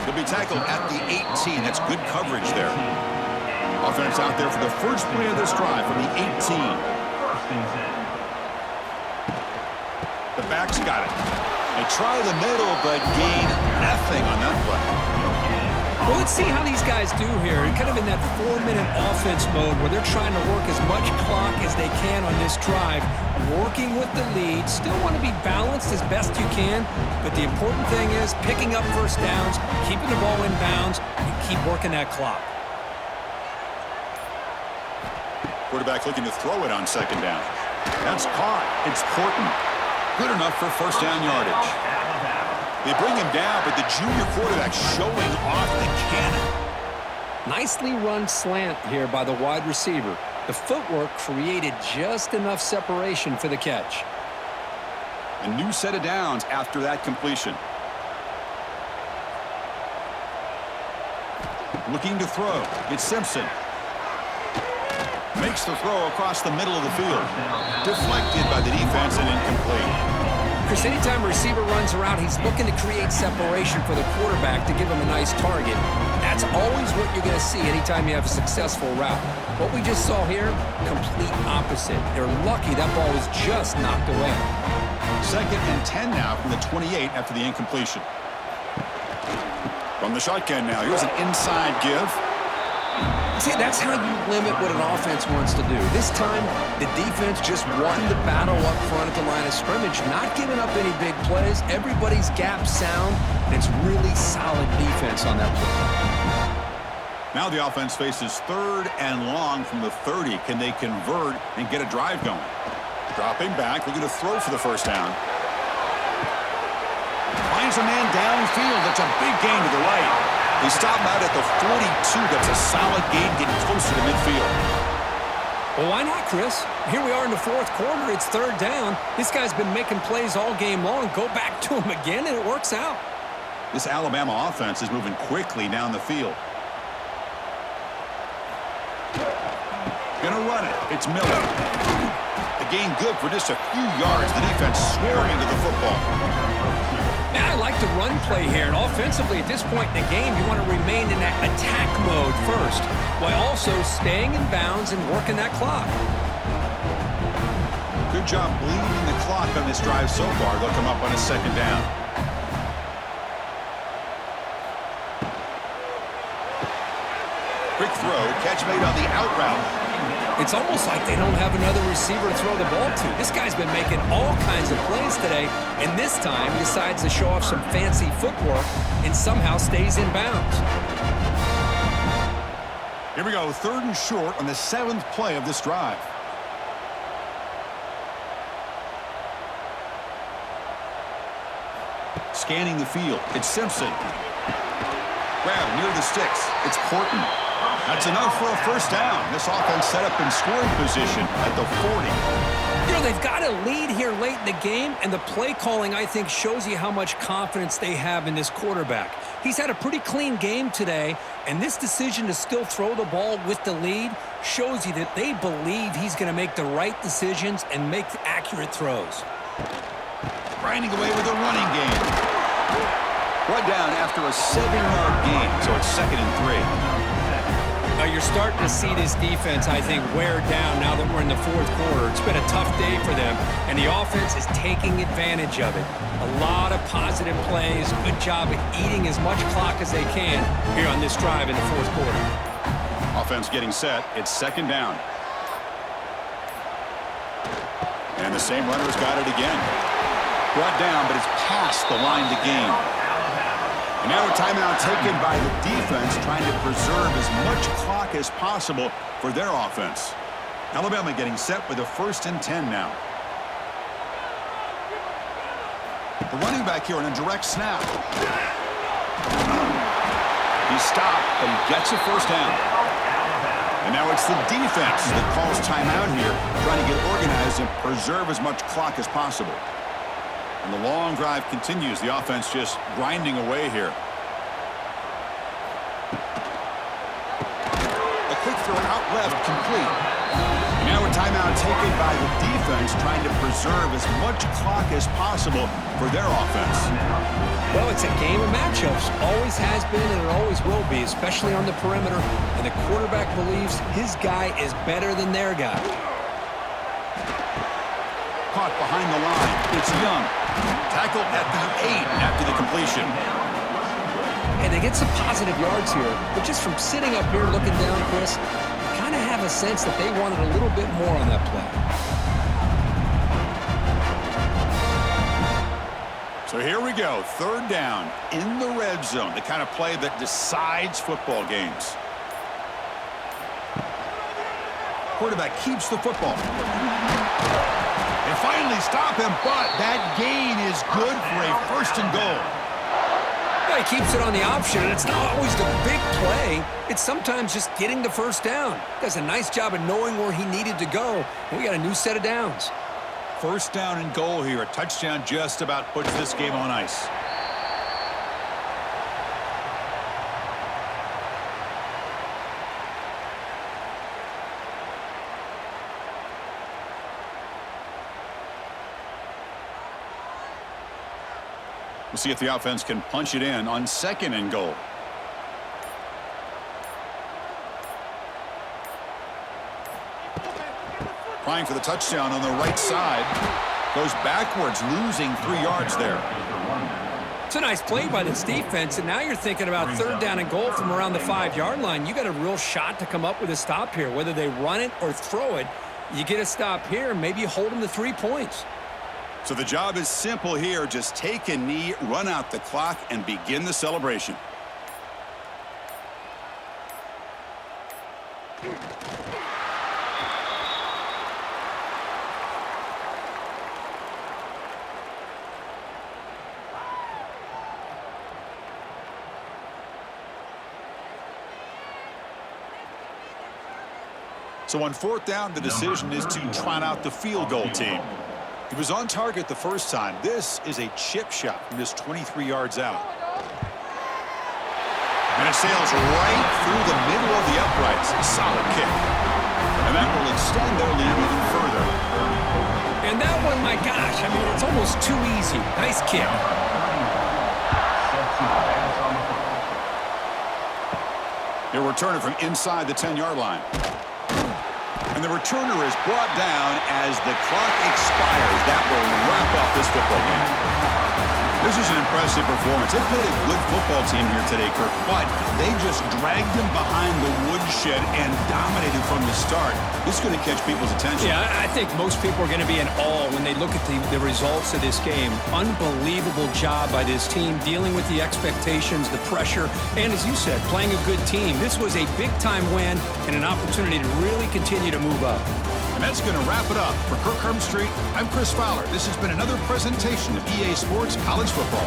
He'll be tackled at the 18. That's good coverage there. Offense out there for the first play of this drive from the 18. First and 10. The back's got it. They try the middle, but gain nothing on that play. Well, let's see how these guys do here. Kind of in that 4-minute offense mode where they're trying to work as much clock as they can on this drive, working with the lead. Still want to be balanced as best you can, but the important thing is picking up first downs, keeping the ball in bounds, and keep working that clock. Quarterback looking to throw it on second down. That's caught. It's Porton. Good enough for first down yardage. They bring him down, but the junior quarterback showing off the cannon. Nicely run slant here by the wide receiver. The footwork created just enough separation for the catch. A new set of downs after that completion. Looking to throw. It's Simpson. Makes the throw across the middle of the field. Deflected by the defense and incomplete. Chris, anytime a receiver runs around, he's looking to create separation for the quarterback to give him a nice target. That's always what you're going to see anytime you have a successful route. What we just saw here, complete opposite. They're lucky that ball was just knocked away. 2nd and 10 now from the 28 after the incompletion. From the shotgun now, here's an inside give. See, that's how you limit what an offense wants to do. This time, the defense just won the battle up front at the line of scrimmage, not giving up any big plays. Everybody's gap sound, and it's really solid defense on that play. Now the offense faces 3rd and long from the 30. Can they convert and get a drive going? Dropping back, looking to throw for the first down. Finds a man downfield. That's a big gain to the right. They stop out at the 42. That's a solid gain, getting closer to midfield. Well, why not, Chris? Here we are in the 4th quarter. It's 3rd down. This guy's been making plays all game long. Go back to him again, and it works out. This Alabama offense is moving quickly down the field. Gonna run it. It's Miller. The gain good for just a few yards. The defense swarming to the football. Now, I like the run play here, and offensively at this point in the game, you want to remain in that attack mode first, while also staying in bounds and working that clock. Good job bleeding the clock on this drive so far. They'll come up on a 2nd down. Quick throw, catch made on the out route. It's almost like they don't have another receiver to throw the ball to. This guy's been making all kinds of plays today, and this time decides to show off some fancy footwork and somehow stays in bounds. Here we go, 3rd and short on the 7th play of this drive. Scanning the field, it's Simpson. Grab near the sticks, it's Porton. That's enough for a first down. This offense set up in scoring position at the 40. You know, they've got a lead here late in the game, and the play calling, I think, shows you how much confidence they have in this quarterback. He's had a pretty clean game today, and this decision to still throw the ball with the lead shows you that they believe he's going to make the right decisions and make accurate throws. Grinding away with a running game. Brought down after a 7-yard gain, so it's 2nd and 3. Now you're starting to see this defense, I think, wear down now that we're in the 4th quarter. It's been a tough day for them, and the offense is taking advantage of it. A lot of positive plays. Good job at eating as much clock as they can here on this drive in the 4th quarter. Offense getting set. It's 2nd down. And the same runner's got it again. Brought down, but it's past the line to gain. And now a timeout taken by the defense, trying to preserve as much clock as possible for their offense. Alabama getting set with a 1st and 10 now. The running back here on a direct snap. He's stopped, but he gets a first down. And now it's the defense that calls timeout here, trying to get organized and preserve as much clock as possible. And the long drive continues. The offense just grinding away here. A quick throw out left, complete. And now a timeout taken by the defense, trying to preserve as much clock as possible for their offense. Well, it's a game of matchups. Always has been and it always will be, especially on the perimeter. And the quarterback believes his guy is better than their guy. Caught behind the line. It's Young. Tackled at the 8 after the completion. And they get some positive yards here. But just from sitting up here looking down, Chris, kind of have a sense that they wanted a little bit more on that play. So here we go, third down in the red zone, the kind of play that decides football games. Quarterback keeps the football. They finally stop him, but that gain is good for a first and goal. Well, he keeps it on the option, and it's not always the big play. It's sometimes just getting the first down. Does a nice job of knowing where he needed to go, and we got a new set of downs. First down and goal here. A touchdown just about puts this game on ice. We'll see if the offense can punch it in on second and goal. Trying for the touchdown on the right side. Goes backwards, losing 3 yards there. It's a nice play by this defense, and now you're thinking about third down and goal from around the 5-yard line. You got a real shot to come up with a stop here. Whether they run it or throw it, you get a stop here, maybe you hold them to 3 points. So the job is simple here. Just take a knee, run out the clock, and begin the celebration. So on fourth down, the decision is to trot out the field goal team. He was on target the first time. This is a chip shot from just 23 yards out. And it sails right through the middle of the uprights. A solid kick. And that will extend their lead even further. And that one, my gosh, I mean, it's almost too easy. Nice kick. He'll return it from inside the 10-yard line. And the returner is brought down as the clock expires. That will wrap up this football game. This is an impressive performance. They played a good football team here today, Kirk, but they just dragged them behind the woodshed and dominated from the start. This is going to catch people's attention. Yeah, I think most people are going to be in awe when they look at the results of this game. Unbelievable job by this team, dealing with the expectations, the pressure, and as you said, playing a good team. This was a big-time win and an opportunity to really continue to move up. And that's going to wrap it up. For Kirk Street, I'm Chris Fowler. This has been another presentation of EA Sports College Football.